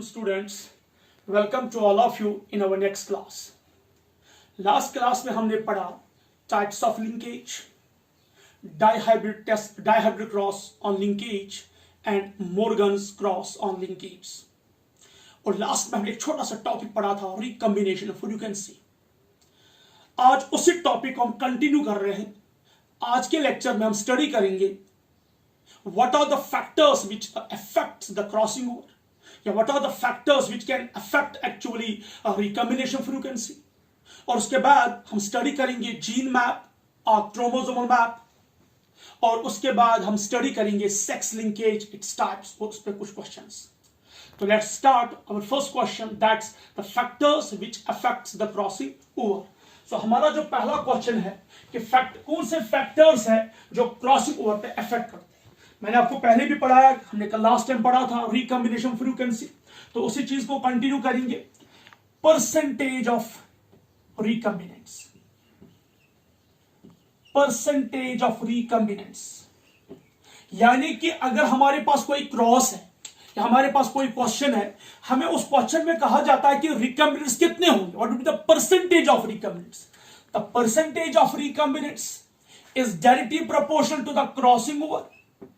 students, welcome to all of you in our next class. Last class में हमने पढ़ा types of linkage, dihybrid cross on linkage and Morgan's cross on linkage. और last में हमने एक छोटा सा टॉपिक पढ़ा था रिकम्बिनेशन ऑफ फ्रीक्वेंसी. आज उसी टॉपिक को हम कंटिन्यू कर रहे हैं. आज के लेक्चर में हम स्टडी करेंगे what are the factors which affects the crossing over, या what are the factors which can affect actually recombination frequency. और उसके बाद हम स्टडी करेंगे जीन मैप और क्रोमोसोमल मैप, और उसके बाद हम स्टडी करेंगे सेक्स लिंकेज इट्स टाइप्स, और उस पर कुछ क्वेश्चंस. तो let's start our first question, that's the factors which affects the crossing over. So हमारा जो पहला क्वेश्चन है कि कौन से फैक्टर्स है जो क्रॉसिंग ओवर पे अफेक्ट करते हैं. मैंने आपको पहले भी पढ़ाया, हमने कल लास्ट टाइम पढ़ा था रिकम्बिनेशन फ्रीक्वेंसी, तो उसी चीज को कंटिन्यू करेंगे. परसेंटेज ऑफ रिकम्बिनेंस, परसेंटेज ऑफ रिकम्बिनेंस, यानी कि अगर हमारे पास कोई क्रॉस है या हमारे पास कोई क्वेश्चन है, हमें उस क्वेश्चन में कहा जाता है कि रिकम्बिनेंस कितने होंगे, what will be the percentage of recombinants. The percentage of recombinants is directly proportional to the crossing over.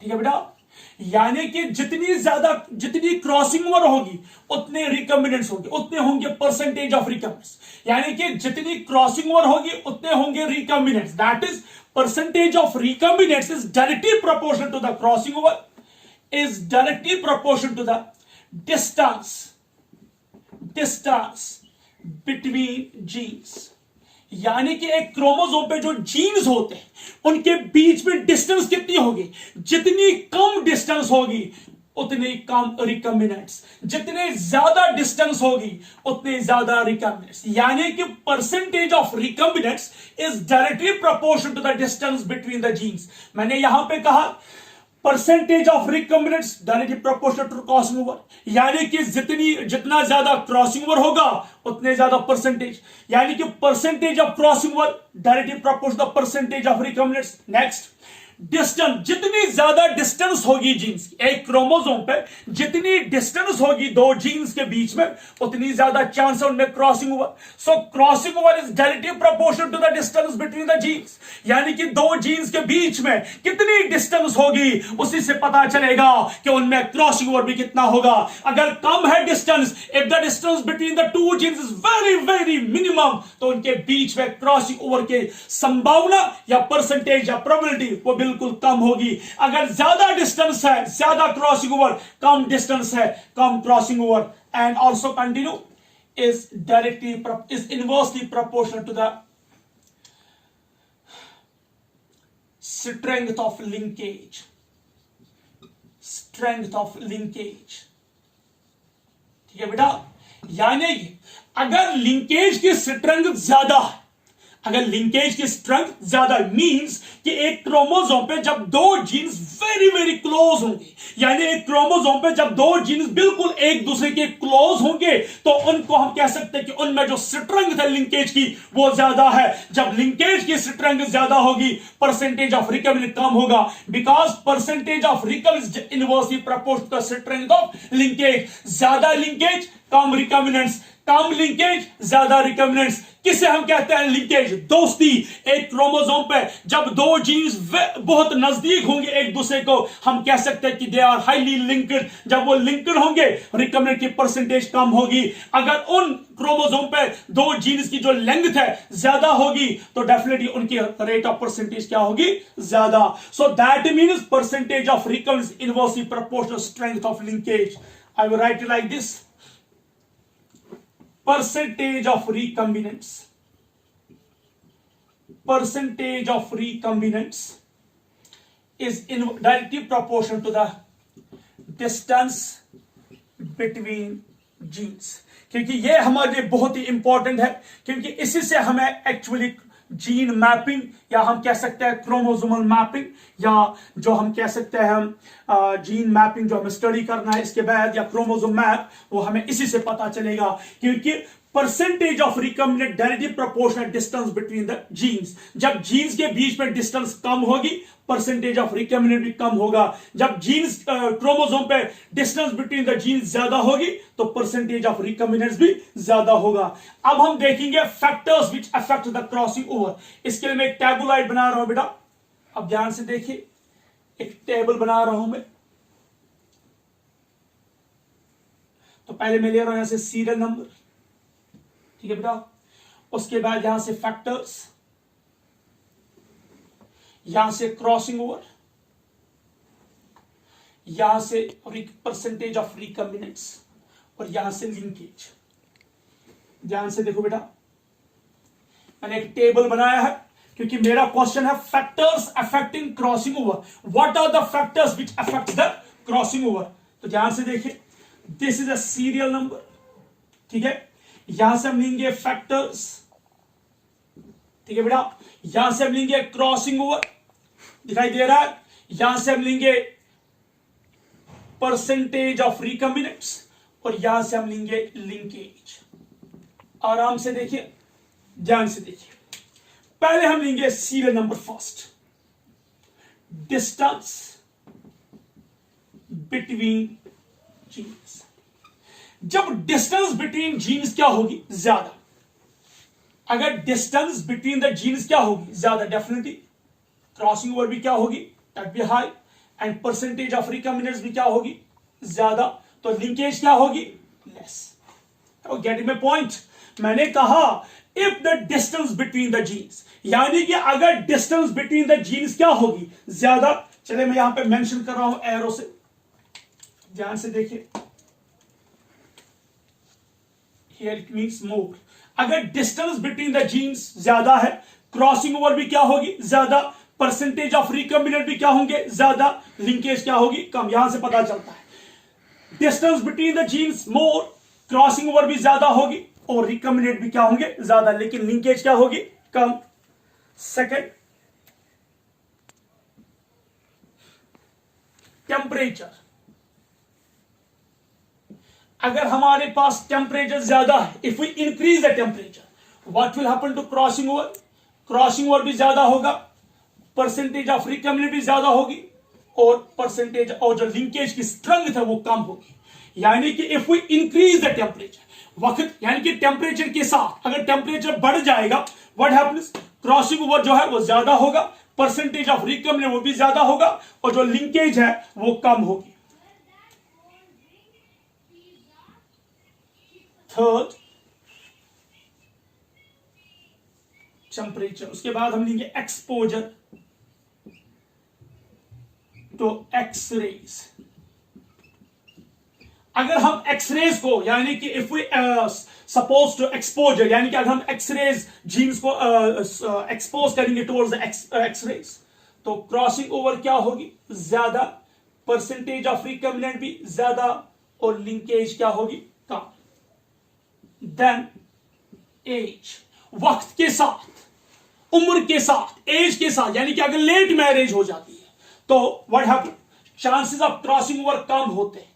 ठीक है बेटा, यानी कि जितनी क्रॉसिंग ओवर होगी उतने रिकम्बिनेंट्स होंगे, उतने होंगे परसेंटेज ऑफ रिकम्बिनेंट्स. यानी कि जितनी क्रॉसिंग ओवर होगी उतने होंगे recombinants. That is percentage of recombinants is directly proportional to the crossing over, is directly proportional to the distance between genes. यानी कि एक क्रोमोसोम पे जो जीन्स होते हैं उनके बीच में डिस्टेंस कितनी होगी, जितनी कम डिस्टेंस होगी उतने कम रिकम्बिनेंट्स, जितने ज्यादा डिस्टेंस होगी उतने ज्यादा रिकम्बिनेंट्स. यानी कि percentage of recombinants is directly proportional to the distance between the genes. मैंने यहां पे कहा percentage of recombinants directly proportional to crossing over, यानी कि जितना ज्यादा क्रॉसिंग ओवर होगा उतने ज्यादा परसेंटेज, यानी कि percentage of crossing over directly proportional to percentage of recombinants. Next, distance, जितनी ज्यादा डिस्टेंस होगी जीन्स की, एक क्रोमोसोम पे जितनी डिस्टेंस होगी दो जीन्स के बीच में उतनी ज्यादा चांस है उनमें crossing over. So crossing over is directly proportional to the distance between the genes, यानी कि दो जीन्स के बीच में कितनी डिस्टेंस होगी उसी से पता चलेगा कि उनमें क्रॉसिंग ओवर भी कितना होगा. अगर कम है distance, if the distance between the two genes is very very minimum, तो उनके बीच में क्रॉसिंग ओवर की संभावना या परसेंटेज या प्रोबेबिलिटी वो बिल्कुल कम होगी. अगर ज्यादा डिस्टेंस है ज्यादा क्रॉसिंग ओवर, कम डिस्टेंस है कम crossing over. And also continue, is inversely proportional to the strength of linkage. ठीक है बेटा, यानी अगर लिंकेज की स्ट्रेंथ ज्यादा है, अगर लिंकेज की स्ट्रेंथ ज्यादा मींस कि एक क्रोमोसोम पे जब दो जीन्स वेरी वेरी क्लोज होंगे, यानी एक क्रोमोसोम पे जब दो जीन्स बिल्कुल एक दूसरे के क्लोज होंगे, तो उनको हम कह सकते हैं कि उनमें जो स्ट्रेंथ है लिंकेज की वो ज्यादा है. जब लिंकेज की स्ट्रेंथ ज्यादा होगी परसेंटेज ऑफ रिकम्बिनेंस कम होगा, because percentage of recombinants inversely proportional to the strength of linkage. ज्यादा लिंकेज कम रिकम्बिनेंस, कम लिंकेज ज्यादा रिकम्बिनेंस. किसे हम कहते हैं लिंकेज, दोस्ती. एक क्रोमोसोम पे जब दो जीन्स बहुत नजदीक होंगे एक दूसरे को, हम कह सकते हैं कि दे आर हाईली लिंक्ड. जब वो लिंक्ड होंगे रिकम्बिनेंट की परसेंटेज कम होगी. अगर उन क्रोमोसोम पे दो जीन्स की जो लेंथ है ज्यादा होगी तो डेफिनेटली उनकी रेट ऑफ परसेंटेज क्या होगी, ज्यादा. So that means percentage of recombinants inversely proportional strength of linkage. I will write it like this, percentage of recombinants is directly proportional to the distance between genes. क्योंकि ये हमारे लिए बहुत ही important है, क्योंकि इसी से हमें एक्चुअली जीन मैपिंग, या हम कह सकते हैं क्रोमोसोमल मैपिंग, या जो हम कह सकते हैं हम जीन मैपिंग जो हमें स्टडी करना है इसके बाद, या क्रोमोसोम मैप, वो हमें इसी से पता चलेगा. क्योंकि percentage of recombinant directly proportional distance between the genes. जब जीन्स के बीच में डिस्टेंस कम होगी, परसेंटेज ऑफ रिकम्बिनेंट भी कम होगा। जब जीन्स क्रोमोसोम पे डिस्टेंस बिटवीन द जीन्स ज्यादा होगी तो परसेंटेज ऑफ रिकम्बिनेंट्स भी ज्यादा होगा। अब हम देखेंगे factors which affect the crossing over. इसके लिए मैं एक टेबुलाइट बना रहा हूं बेटा, अब ध्यान से देखिए, एक टेबल बना रहा हूं मैं। तो पहले मैं ले रहा हूं यहां से सीरियल नंबर, ठीक है बेटा। उसके बाद यहां से फैक्टर्स, यहां से क्रॉसिंग ओवर, यहां से परसेंटेज ऑफ रिकम्बिनेंट्स, और यहां से लिंकेज। ध्यान से देखो बेटा, मैंने एक टेबल बनाया है क्योंकि मेरा क्वेश्चन है factors affecting crossing over. What are the factors which affect the crossing over? तो ध्यान से देखिए, this is a serial number, ठीक है। यहां से हम लेंगे फैक्टर्स, ठीक है बेटा। यहां से हम लेंगे क्रॉसिंग ओवर, दिखाई दे रहा है। यहां से हम लेंगे परसेंटेज ऑफ रिकम्बिनेंट्स, और यहां से हम लेंगे लिंकेज। आराम से देखिए, ध्यान से देखिए। पहले हम लेंगे serial number first, distance between genes. जब डिस्टेंस बिटवीन जीन्स क्या होगी? ज्यादा। अगर डिस्टेंस बिटवीन द जीन्स क्या होगी? ज्यादा, डेफिनेटली क्रॉसिंग ओवर भी क्या होगी? That be high. And percentage of recombinants भी क्या होगी? ज्यादा। तो लिंकेज क्या होगी? लेस। Getting my point? मैंने कहा if the distance between the genes, यानी कि अगर डिस्टेंस बिटवीन द जीन्स क्या होगी? ज्यादा। चलिए मैं यहां पे मेंशन कर रहा हूं एरो से, ध्यान से देखिए। Here it means more. अगर डिस्टेंस बिटवीन द जीन्स ज्यादा है, क्रॉसिंग ओवर भी क्या होगी? ज्यादा। परसेंटेज ऑफ रिकम्बिनेंट भी क्या होंगे? ज्यादा। लिंकेज क्या होगी? कम। यहां से पता चलता है distance between the genes more, crossing over भी ज्यादा होगी, और रिकम्बिनेंट भी क्या होंगे? ज्यादा, लेकिन लिंकेज क्या होगी? कम। Second, temperature. अगर हमारे पास टेम्परेचर ज्यादा है, if we increase the temperature, what will happen to crossing over? Crossing over भी ज्यादा होगा, परसेंटेज ऑफ रिकम्बिनेंट भी ज्यादा होगी, और परसेंटेज और जो लिंकेज की स्ट्रेंथ है वो कम होगी। यानी कि if we increase the temperature, वक्त यानी कि टेम्परेचर के साथ अगर टेम्परेचर बढ़ जाएगा, व्हाट हैपेंस? क्रॉसिंग ओवर जो है वो ज्यादा होगा, परसेंटेज ऑफ रिकम्बिनेंट वो भी ज्यादा होगा, और जो लिंकेज है वो कम होगी। Third, temperature. उसके बाद हम लेंगे एक्सपोजर टू एक्सरेज। अगर हम एक्सरेज को, यानी कि if we suppose to exposure, यानी कि अगर हम एक्सरेज जीन्स को एक्सपोज करेंगे टुवर्ड्स एक्सरेज, तो क्रॉसिंग ओवर क्या होगी? ज्यादा, परसेंटेज ऑफ रिकम्बिनेंट भी ज्यादा, और लिंकेज क्या होगी? कम। देन एज, वक्त के साथ, उम्र के साथ, एज के साथ, यानी कि अगर लेट मैरिज हो जाती है तो what happen? Chances of crossing over कम होते हैं।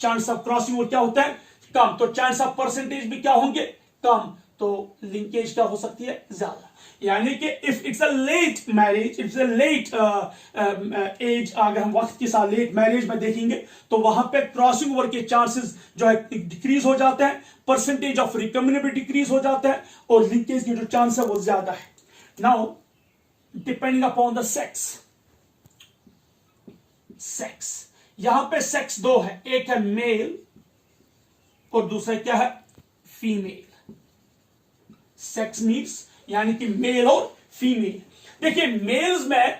चांस ऑफ क्रॉसिंग ओवर क्या होता है? कम। तो चांस ऑफ परसेंटेज भी क्या होंगे? कम। तो लिंकेज क्या हो सकती है? ज्यादा। यानी कि if it's a late marriage, it's a late age, अगर हम वक्त के साथ लेट मैरिज में देखेंगे तो वहां पे क्रॉसिंग ओवर के चांसेस जो है डिक्रीज हो जाते हैं, परसेंटेज ऑफ रिकम्बिनेंट भी डिक्रीज हो जाता है, और लिंकेज के जो चांस है वो ज्यादा है। Now depending upon the sex, यहां पे सेक्स दो है, एक है मेल और दूसरा क्या है? फीमेल। सेक्स मीन्स यानी कि मेल और फीमेल। देखिए मेल्स में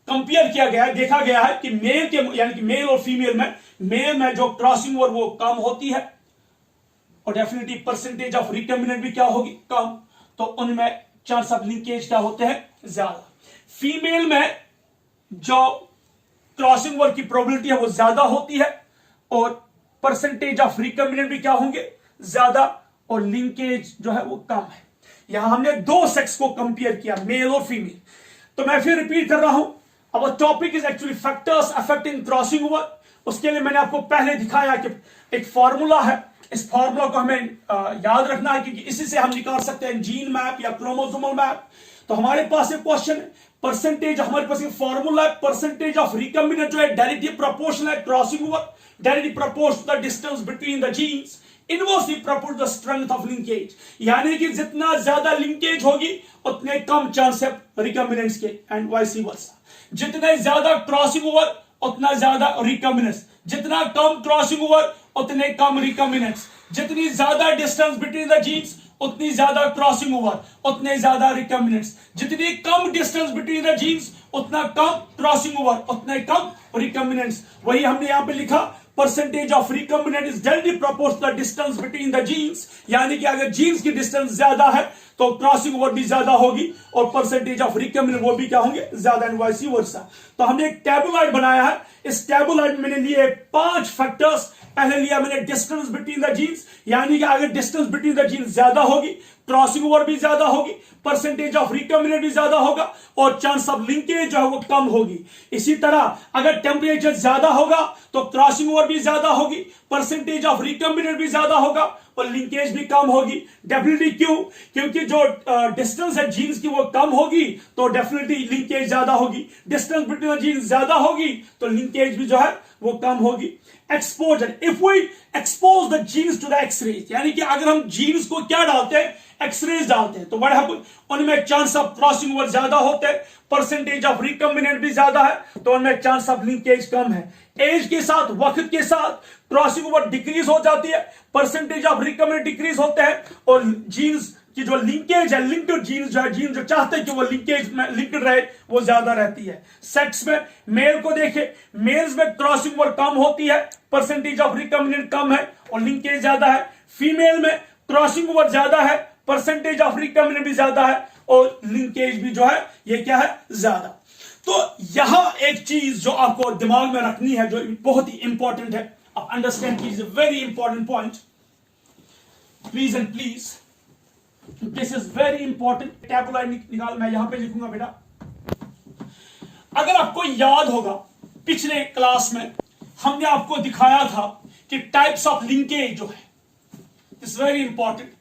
कंपेयर किया गया है, देखा गया है कि मेल के यानी कि मेल और फीमेल में, मेल में जो क्रॉसिंग ओवर वो कम होती है, और डेफिनेटली परसेंटेज ऑफ रिकम्बिनेंट भी क्या होगी? कम। तो उनमें चांस ऑफ लिंकेज क्या होते हैं? ज्यादा। फीमेल में जो क्रॉसिंग ओवर की प्रोबेबिलिटी है वो ज्यादा होती है, और परसेंटेज ऑफ रिकम्बिनेंट भी क्या होंगे? ज्यादा, और लिंकेज जो है वो कम है। यहां हमने दो सेक्स को कंपेयर किया, मेल और फीमेल। तो मैं फिर रिपीट कर रहा हूं, अब topic is actually factors affecting crossing over. उसके लिए मैंने आपको पहले दिखाया कि एक फॉर्मूला है, इस फॉर्मूला को हमें याद रखना है, क्योंकि इसी से हम निकाल सकते हैं जीन मैप या क्रोमोसोमल मैप। तो हमारे पास एक क्वेश्चन है, परसेंटेज, हमारे पास एक फॉर्मूला है, परसेंटेज ऑफ रिकॉम्बिनेंट जो है डायरेक्टली प्रोपोर्शनल है crossing over, directly proportional the distance between the genes, inversely proportional the strength of linkage. यानी कि जितना ज्यादा लिंकेज होगी उतने कम चांस है रिकॉम्बिनेंट्स के, एंड वाइस वर्सा। जितने ज्यादा क्रॉसिंग ओवर उतना ज्यादा रिकॉम्बिनेंट्स, जितना कम क्रॉसिंग ओवर उतने कम रिकॉम्बिनेंट्स, जितनी ज्यादा डिस्टेंस बिटवीन द जीन्स उतनी ज्यादा क्रॉसिंग ओवर, उतने ज्यादा रिकॉम्बिनेंट्स, जितनी कम डिस्टेंस बिटवीन द जीन्स उतना कम क्रॉसिंग ओवर, उतने कम रिकॉम्बिनेंट्स। वही हमने यहां पे लिखा, percentage of recombinant is directly proportional distance between the genes. यानी कि अगर जीन्स की डिस्टेंस ज्यादा है तो क्रॉसिंग ओवर भी ज्यादा होगी और परसेंटेज ऑफ रिकॉम्बिनेंट वो भी क्या होंगे, ज्यादा, एंड वाइस वर्सा। तो हमने एक टेबुलॉइड बनाया है, इस टेबुलॉइड में मैंने लिए 5 फैक्टर्स। पहले लिया मैंने डिस्टेंस बिटवीन द जीन्स, यानी कि अगर डिस्टेंस बिटवीन द जीन्स ज्यादा होगी, क्रॉसिंग ओवर भी ज्यादा होगी, परसेंटेज ऑफ रिकॉम्बिनेंट भी ज्यादा होगा और चांस ऑफ लिंकेज जो है वो कम होगी। इसी तरह अगर टेम्परेचर ज्यादा होगा तो क्रॉसिंग ओवर भी ज्यादा होगी, परसेंटेज ऑफ रिकॉम्बिनेंट भी ज्यादा होगा और लिंकेज भी कम होगी। डेफिनेटली क्यों? क्योंकि जो डिस्टेंस है जीन्स की वो कम होगी तो डेफिनेटली लिंकेज ज्यादा होगी, डिस्टेंस बिटवीन जीन्स ज्यादा होगी तो लिंकेज भी जो है वो कम होगी। Exposure, if we expose the genes to the X rays, यानी कि अगर हम जीन्स को क्या डालते हैं, एक्सरेज डालते हैं, तो व्हाट हैपन, उनमें चांस ऑफ क्रॉसिंग ओवर ज्यादा होते हैं, परसेंटेज ऑफ रिकॉम्बिनेंट भी ज्यादा है तो उनमें चांस ऑफ लिंकेज कम है। एज के साथ, वक्त के साथ क्रॉसिंग ओवर डिक्रीज हो जाती है, परसेंटेज ऑफ रिकॉम्बिनेंट डिक्रीज होते हैं और जीन्स की जो लिंकेज है, लिंक्ड जीन्स जो है, जीन्स जो चाहते हैं कि वो लिंकेज में लिंक्ड रहे, वो ज्यादा रहती है। सेक्स में मेल को देखें, मेल्स में क्रॉसिंग ओवर कम होती है, परसेंटेज ऑफ रिकॉम्बिनेंट कम है और लिंकेज ज्यादा है। फीमेल में क्रॉसिंग ओवर ज्यादा है, परसेंटेज ऑफ रिकॉम्बिनेंट भी ज्यादा है और लिंकेज भी जो है ये क्या है, ज्यादा। तो यहां एक चीज जो आपको दिमाग में रखनी है, जो बहुत ही इंपॉर्टेंट है, आप अंडरस्टैंड कीजिए, very important point, please and please, this is very important. टेबुलॉइड निकाल, मैं यहां पे लिखूंगा बेटा। अगर आपको याद होगा पिछले क्लास में हमने आपको दिखाया था कि टाइप्स ऑफ लिंकेज जो है, it's very important,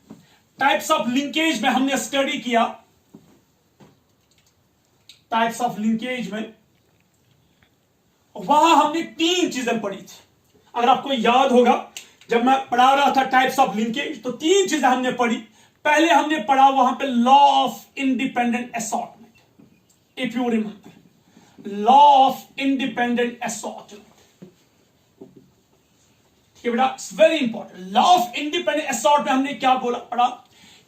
types of linkage में हमने स्टडी किया, टाइप्स ऑफ लिंकेज में वहां हमने 3 चीजें पढ़ी थी। अगर आपको याद होगा जब मैं पढ़ा रहा था टाइप्स ऑफ लिंकेज तो 3 चीजें हमने पढ़ी। पहले हमने पढ़ा वहां पे law of independent assortment, if you remember, law of independent assortment, ठीक है बेटा, it's very important. Law of independent assortment हमने क्या बोला, पढ़ा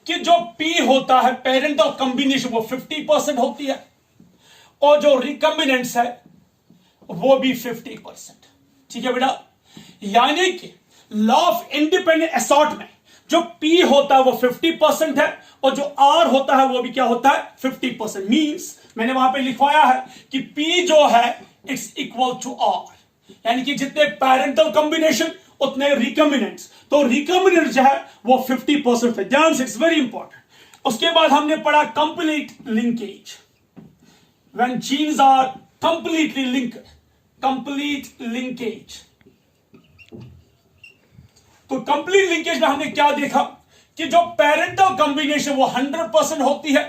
कि जो पी होता है पेरेंटल कॉम्बिनेशन वो 50% होती है और जो रिकॉम्बिनेंट्स है वो भी 50%, ठीक है बेटा। यानी कि लॉ ऑफ इंडिपेंडेंट असॉर्टमेंट जो P होता है वो 50% है और जो R होता है वो भी क्या होता है, 50%। मींस मैंने वहां पे लिखवाया है कि P जो है इट्स इक्वल टू R, यानी कि जितने पेरेंटल कॉम्बिनेशन उतने रिकॉम्बिनेंट्स, तो रिकॉम्बिनेंट जो है वो 50% है। ध्यान से, इट्स वेरी इंपॉर्टेंट। उसके बाद हमने पढ़ा complete linkage, when genes are completely linked, complete linkage. तो कंप्लीट लिंकेज में हमने क्या देखा कि जो पेरेंटल कॉम्बिनेशन वो 100% होती है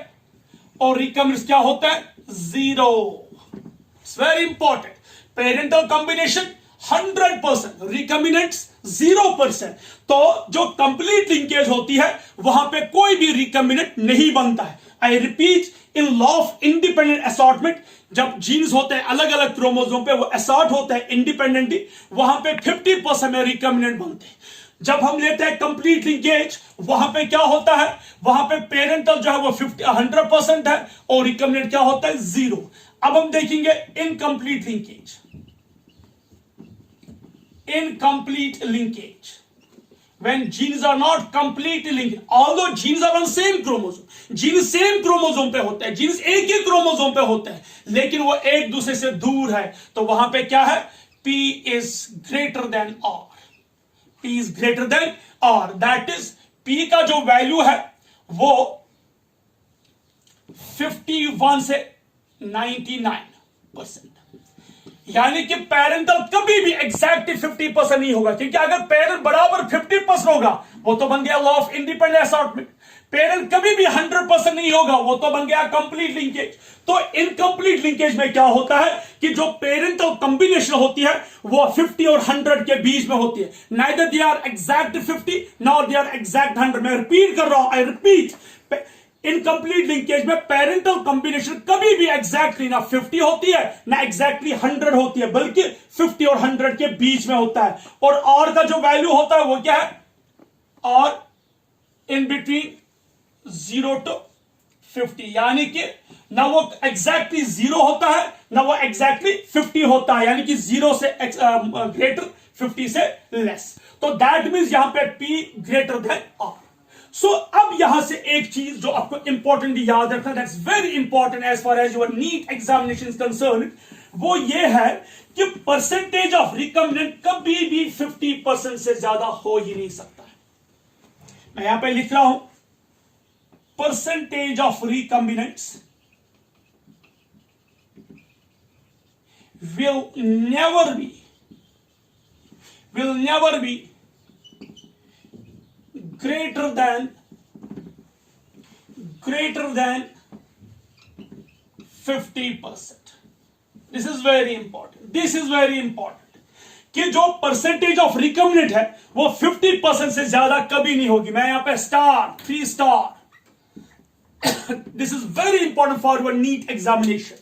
और रिकॉम्बिनेंट्स क्या होता है, 0। It's very important, parental combination 100%, recombinants 0%। तो जो कंप्लीट लिंकेज होती है वहां पे कोई भी रिकॉम्बिनेंट नहीं बनता है। I repeat, in law of independent assortment जब जीन्स होते हैं अलग अलग क्रोमोसोम पे, वो असॉर्ट होते हैं इंडिपेंडेंटली, वहां पे 50% में रिकॉम्बिनेंट बनते हैं। जब हम लेते हैं कंप्लीट लिंकेज वहां पे क्या होता है, वहां पे पेरेंटल जो है वो 100% है और रिकॉम्बिनेंट क्या होता है, 0। अब हम देखेंगे incomplete linkage, incomplete linkage when genes are not completely linked, although genes are on same chromosome, genes same chromosome पे होते हैं, जीन्स एक ही क्रोमोसोम पे होते हैं, लेकिन वो एक दूसरे से दूर है, तो वहां पे क्या है, P is greater than R, P is greater than R, that is P का जो वैल्यू है वो 51 से 99%। यानी कि पेरेंटल कभी भी एग्जैक्टली 50% नहीं होगा, क्योंकि अगर पेरेंट बराबर 50% होगा वो तो बन गया law of independent assortment. Parent कभी भी 100% नहीं होगा वो तो बन गया कंप्लीट लिंकेज। तो इनकंप्लीट लिंकेज में क्या होता है कि जो पेरेंटल कॉम्बिनेशन होती है वो 50 और 100 के बीच में होती है। Neither they are exact 50 nor they are exact 100। मैं रिपीट कर रहा हूं, आई रिपीट, इनकंप्लीट लिंकेज में पेरेंटल कॉम्बिनेशन कभी भी एग्जैक्टली ना 50 होती है ना एग्जैक्टली 100 होती है, बल्कि 50 और 100 के बीच में होता है। और का जो वैल्यू होता है वो क्या है? और इन बिटवीन 0 to 50, यानी कि ना वो एग्जैक्टली 0 होता है ना वो एग्जैक्टली 50 होता है, यानी कि 0 से ग्रेटर 50 से लेस। तो दैट मींस यहां पे P ग्रेटर देन R। सो अब यहां से एक चीज जो आपको इंपॉर्टेंट याद रखना, that's very important as far as your NEET examination is concern, वो ये है कि परसेंटेज ऑफ रिकम्बिनेंट कभी भी 50% से ज्यादा हो ही नहीं सकता है। मैं यहां पे लिख रहा हूं percentage of recombinants will never be greater than 50%. This is very important कि जो परसेंटेज ऑफ रिकम्बिनेंट है वो 50% से ज्यादा कभी नहीं होगी। मैं यहां पे star 3 star, this is very important for your NEET examination.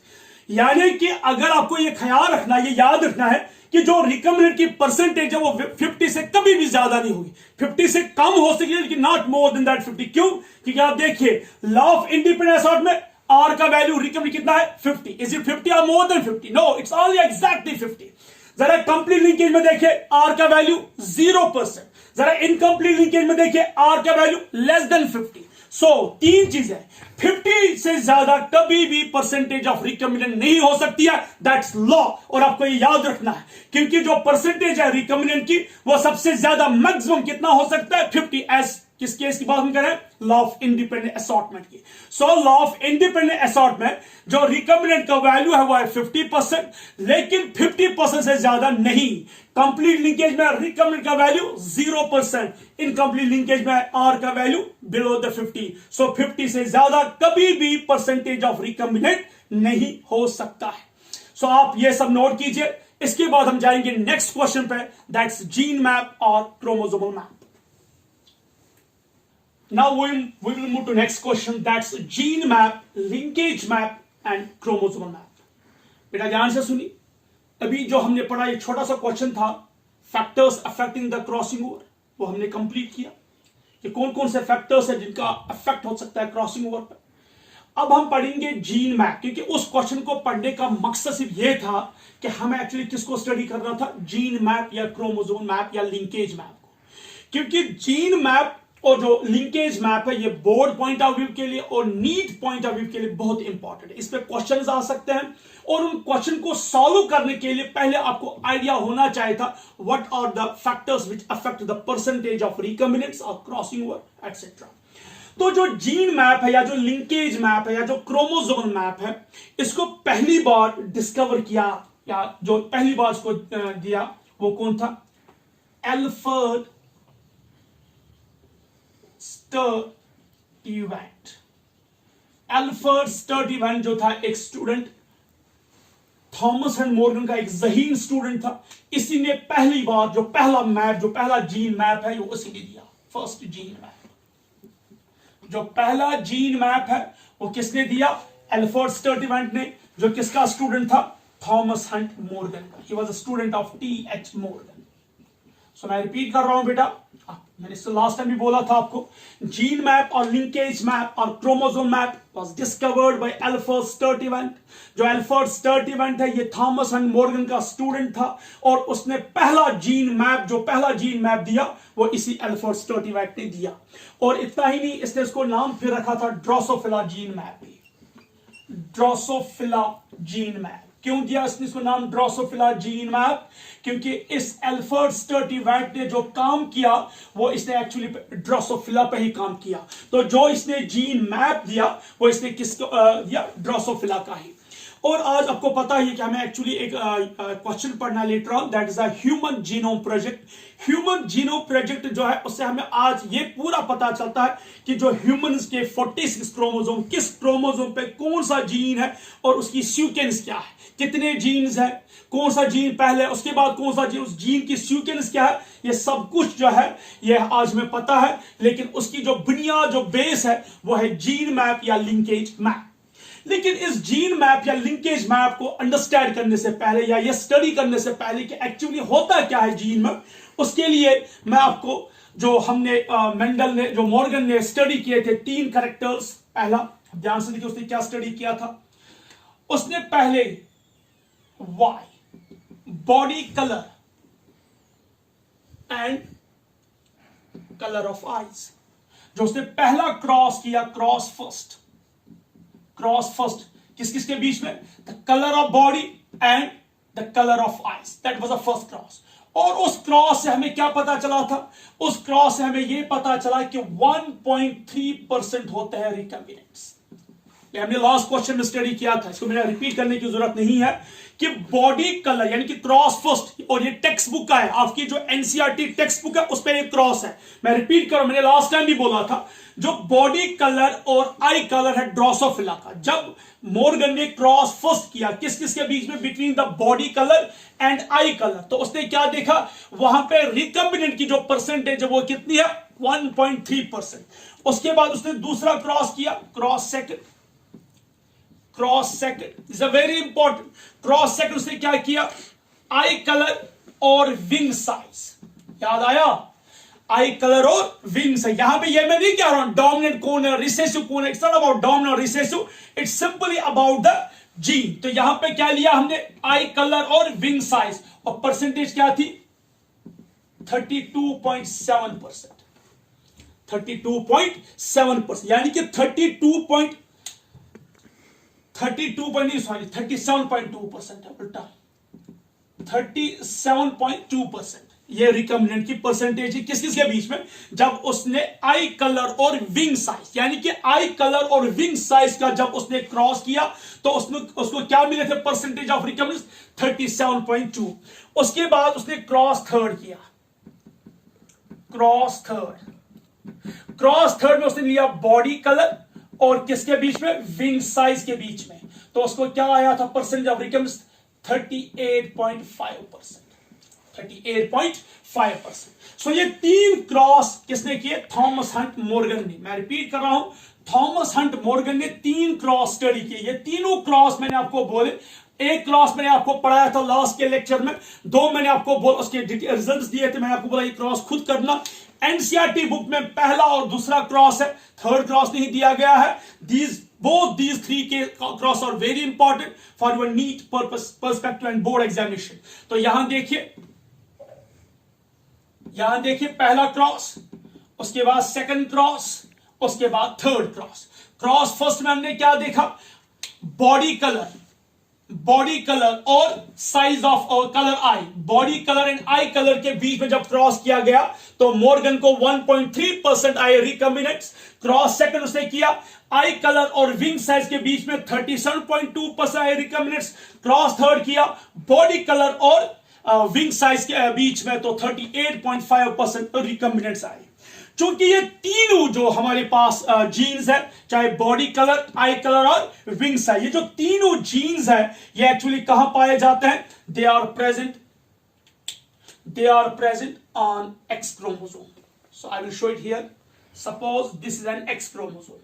यानी कि अगर आपको यह ख्याल रखना, ये याद रखना है कि जो रिकम्बिनेंट की परसेंटेज है वो 50 से कभी भी ज्यादा नहीं होगी। 50 से कम हो सकती है लेकिन नॉट मोर देन दैट 50। क्यों? क्योंकि आप देखिए लॉ ऑफ इंडिपेंडेंट असॉर्ट में आर का वैल्यू रिकम्बिनेंट कितना है? 50। इज इट 50 और more than 50? No, it's only exactly 50। जरा कंप्लीट लिंकेज में देखिए आर का वैल्यू 0%। जरा इनकंप्लीट लिंकेज में देखिए आर का वैल्यू लेस देन 50। सो तीन चीजें, 50 से ज्यादा कभी भी परसेंटेज ऑफ रिकम्बिनेंट नहीं हो सकती है, दैट्स लॉ। और आपको ये याद रखना है क्योंकि जो परसेंटेज है रिकम्बिनेंट की वो सबसे ज्यादा मैक्सिमम कितना हो सकता है? 50। एज किस केस की बात हम करें? लॉ ऑफ इंडिपेंडेंट असॉर्टमेंट की। So law of independent assortment जो रिकम्बिनेंट का वैल्यू है वो है 50%, लेकिन 50% से ज्यादा नहीं। कंप्लीट लिंकेज में रिकम्बिनेंट का वैल्यू 0%, इनकंप्लीट लिंकेज में आर का वैल्यू बिलो द 50। सो 50 से ज्यादा कभी भी परसेंटेज ऑफ रिकम्बिनेंट नहीं हो सकता है। सो आप ये सब नोट कीजिए। इसके बाद हम जाएंगे नेक्स्ट क्वेश्चन पे, दैट्स जीन मैप और chromosomal map. Now we will move to next question, that's gene map, linkage map and chromosomal map. बेटा ध्यान से सुनिए, अभी जो हमने पढ़ा एक छोटा सा क्वेश्चन था factors affecting the crossing over, वो हमने कंप्लीट किया कि कौन कौन से फैक्टर्स है जिनका अफेक्ट हो सकता है क्रॉसिंग ओवर पर। अब हम पढ़ेंगे जीन मैप, क्योंकि उस क्वेश्चन को पढ़ने का मकसद सिर्फ ये था कि हमें एक्चुअली किसको स्टडी करना था, जीन मैप या क्रोमोसोम मैप या लिंकेज मैप को। क्योंकि जीन मैप और जो लिंकेज मैप है ये बोर्ड पॉइंट ऑफ व्यू के लिए और नीट पॉइंट ऑफ व्यू के लिए बहुत इंपॉर्टेंट है। इस पे क्वेश्चंस आ सकते हैं और उन क्वेश्चन को सॉल्व करने के लिए पहले आपको आइडिया होना चाहिए था what are the factors which affect the percentage of recombinants और क्रॉसिंग ओवर एटसेट्रा। तो जो जीन मैप है या जो लिंकेज मैप है या जो क्रोमोसोम मैप है, इसको पहली बार डिस्कवर किया या जो पहली बार इसको दिया वो कौन था? एल्फ्रेड स्टर्टिवेंट। एल्फ्रेड स्टर्टिवेंट जो था एक स्टूडेंट, थॉमस एंड मॉर्गन का एक ज़हीन स्टूडेंट था। इसी ने पहली बार जो पहला मैप, जो पहला जीन मैप है, वो उसी ने दिया, फर्स्ट जीन मैप। जो पहला जीन मैप है वो किसने दिया? एल्फ्रेड स्टर्टिवेंट ने, जो किसका स्टूडेंट था? थॉमस हंट मॉर्गन का। He was a student of T.H. Morgan. So मैं रिपीट कर रहा हूं बेटा, मैंने इससे लास्ट टाइम भी बोला था आपको, जीन मैप और लिंकेज मैप और chromosome map was discovered by Alfred Sturtevant. जो एल्फ्रेड स्टर्टिवेंट है ये थॉमस एंड मॉर्गन का स्टूडेंट था और उसने पहला जीन मैप, जो पहला जीन मैप दिया वो इसी एल्फ्रेड स्टर्टिवेंट ने दिया। और इतना ही नहीं, इसने इसको नाम फिर रखा था Drosophila gene map. Drosophila gene map क्यों दिया इसने इसको नाम ड्रोसोफिला जीन मैप? क्योंकि इस एल्फ्रेड स्टर्टिवेंट ने जो काम किया वो इसने एक्चुअली ड्रोसोफिला पे ही काम किया। तो जो इसने जीन मैप दिया वो इसने किसको दिया? ड्रोसोफिला का ही। और आज आपको पता है कि हमें एक्चुअली एक क्वेश्चन पढ़ना later on, that is a human genome project. Human genome project जो है उससे हमें आज ये पूरा पता चलता है कि जो ह्यूमंस के 46 क्रोमोसोम, किस क्रोमोसोम पे कौन सा जीन है और उसकी सीक्वेंस क्या है, कितने जीन्स है, कौन सा जीन पहले, उसके बाद कौन सा जीन, उस जीन की सीक्वेंस क्या है, ये सब कुछ जो है ये आज हमें पता है। लेकिन उसकी जो बुनियाद, जो बेस है वो है जीन मैप या लिंकेज मैप। लेकिन इस जीन मैप या लिंकेज मैप को अंडरस्टैंड करने से पहले या ये स्टडी करने से पहले कि एक्चुअली होता क्या है जीन मैप, उसके लिए मैं आपको जो हमने मेंडल ने, जो मॉर्गन ने स्टडी किए थे 3 कैरेक्टर्स। पहला ध्यान से देखिए उसने क्या स्टडी किया था। उसने पहले Y, body colour and colour of eyes, जो उसने पहला क्रॉस किया, क्रॉस फर्स्ट किस किस के बीच में, the colour of body and the colour of eyes, that was the first cross. और उस क्रॉस से हमें क्या पता चला था, उस क्रॉस से हमें यह पता चला कि 1.3% होते हैं रिकॉम्बिनेंट्स। हमने लास्ट क्वेश्चन में स्टडी किया था, इसको मैंने रिपीट करने की जरूरत नहीं है कि बॉडी कलर यानी कि क्रॉस फर्स्ट, और ये टेक्स्ट बुक का है, आपकी जो एनसीईआरटी टेक्स्ट बुक है उस पर एक क्रॉस है। मैं रिपीट करूं, मैंने लास्ट टाइम भी बोला था, जो बॉडी कलर और आई कलर है ड्रोसोफिला का। जब मॉर्गन ने क्रॉस फर्स्ट किया किस किस के बीच में, between the body colour and I colour, तो उसने क्या देखा, वहां पे रिकॉम्बिनेंट की जो परसेंटेज है वो कितनी है, 1.3%। उसके बाद उसने दूसरा क्रॉस किया, cross second is a very important. Cross second उसने क्या किया, आई कलर और विंग साइज, याद आया, आई कलर और विंग साइज। यहां पे ये मैं नहीं कह रहा हूं डोमिनेंट कौन है, रिसेसिव कौन है, इट्स नॉट अबाउट डोमिनेंट और recessive, it's simply about the gene. तो यहां पे क्या लिया हमने, आई कलर और विंग साइज, और परसेंटेज क्या थी, 32.7%, 32.7%, यानी कि 37.2% है, उल्टा 37.2% ये रिकॉम्बिनेंट की परसेंटेज है किस किस के बीच में, जब उसने आई कलर और विंग साइज, यानी कि आई कलर और विंग साइज का जब उसने क्रॉस किया तो उसको क्या मिले थे परसेंटेज ऑफ रिकॉम्बिनेंस, 37.2। उसके बाद उसने क्रॉस थर्ड किया, क्रॉस थर्ड में उसने लिया बॉडी कलर और किसके बीच में, विंग साइज के बीच में, तो उसको क्या आया था परसेंटेज ऑफ रिकॉम्बिनेंस, 38.5%, 38.5%। सो ये 3 क्रॉस किसने किए, थॉमस हंट मॉर्गन ने। मैं रिपीट कर रहा हूं, थॉमस हंट मॉर्गन ने 3 क्रॉस स्टडी किए। ये तीनों क्रॉस मैंने आपको बोले, एक क्रॉस मैंने आपको पढ़ाया था लास्ट के लेक्चर में, 2 मैंने आपको बोल उसके रिजल्ट्स दिए थे, मैंने आपको बोला ये क्रॉस खुद करना। एनसीईआरटी बुक में पहला और दूसरा क्रॉस है, थर्ड क्रॉस नहीं दिया गया है। Both these 3 cross are very important for your NEET perspective and board examination। तो यहां देखिए पहला क्रॉस, उसके बाद सेकंड क्रॉस, उसके बाद थर्ड क्रॉस। क्रॉस फर्स्ट में हमने क्या देखा, बॉडी कलर और size of colour I, body colour and I colour के बीच में जब क्रॉस किया गया तो मॉर्गन को 1.3% आए रिकॉम्बिनेंट्स। क्रॉस सेकंड उसने किया, आई कलर और विंग साइज के बीच में 37.2% आए रिकॉम्बिनेंट्स। क्रॉस थर्ड किया, बॉडी कलर और विंग साइज के बीच में, तो 38.5% रिकॉम्बिनेंट्स आए। चूंकि ये तीनों जो हमारे पास जीन्स है, चाहे बॉडी कलर, आई कलर और विंग साइज, ये जो तीनों जीन्स है ये एक्चुअली कहां पाए जाते हैं, they are present on X chromosome. So I will show it here. Suppose this is an X chromosome,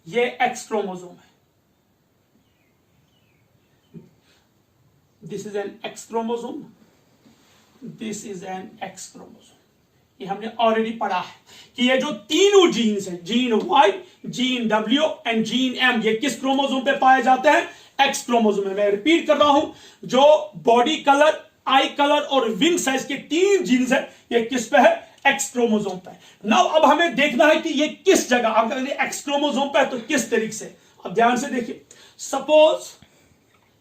ये एक्स क्रोमोसोम है, this is an X chromosome, this is an X chromosome. ये हमने already पढ़ा है कि ये जो तीनों जीन्स हैं, gene Y, gene W and gene M, ये किस क्रोमोसोम पे पाए जाते हैं, एक्स क्रोमोसोम में। मैं रिपीट कर रहा हूं, जो बॉडी कलर, आई कलर और विंग साइज के 3 जीन्स है ये किस पे है, एक्स क्रोमोसोम पे। नाउ अब हमें देखना है कि ये किस जगह, अगर ये एक्स क्रोमोसोम पे है तो किस तरीके से। अब ध्यान से देखिए, सपोज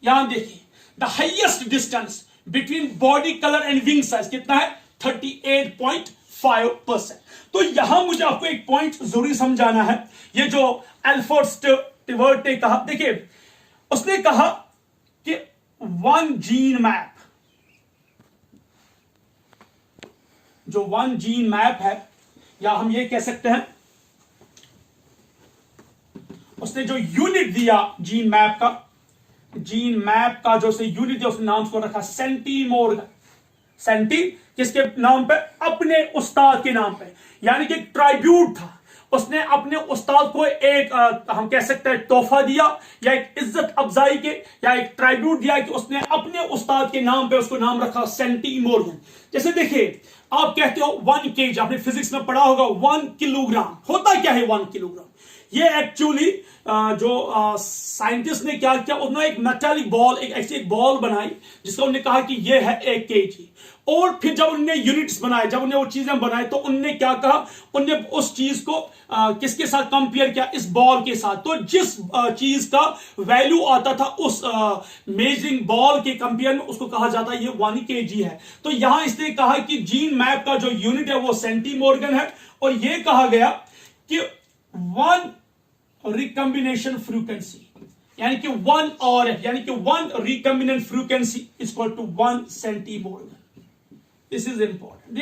यहां देखिए the highest distance between body colour and wing size कितना है, 38.5%। तो यहां मुझे आपको एक पॉइंट जरूरी समझाना है, ये जो एल्फर्स्ट टिवर्ट ने कहा, देखिए उसने कहा कि वन जीन मैप, जो वन जीन मैप है, या हम ये कह सकते हैं उसने जो यूनिट दिया जीन मैप का जो उसने यूनिट दिया, उसने नाम को रखा सेंटीमोर्गन। सेंटी किसके नाम पे? अपने उस्ताद के नाम पे, यानी कि एक ट्राइब्यूट था, उसने अपने उस्ताद को एक हम कह सकते हैं तोहफा दिया, या एक इज्जत अफजाई के, या एक ट्राइब्यूट दिया कि उसने अपने उस्ताद के नाम पे उसको नाम रखा सेंटीमोर्गन। जैसे देखिए, आप कहते हो 1 kg, आपने फिजिक्स में पढ़ा होगा 1 किलोग्राम। होता क्या है 1 किलोग्राम? ये एक्चुअली जो साइंटिस्ट ने क्या किया, उन्होंने एक मेटालिक बॉल, एक ऐसी एक बॉल बनाई जिसको उन्होंने कहा कि ये है 1 kg। और फिर जब उन्होंने यूनिट्स बनाए, जब उन्हें वो चीजें बनाई, तो उन्होंने क्या कहा, उन्होंने उस चीज को किसके साथ कंपेयर किया? इस बॉल के साथ। तो जिस चीज का वैल्यू आता था उस मेजरिंग बॉल के कंपेयर में, उसको कहा जाता है ये 1 kg है। तो यहां इसने कहा कि जीन मैप का जो यूनिट है वो सेंटीमोर्गन है, और ये कहा गया कि 1 रिकॉम्बिनेशन फ्रीक्वेंसी, यानी कि 1 RF, यानी कि 1 recombinant frequency is equal to 1 centimorgan. This is important,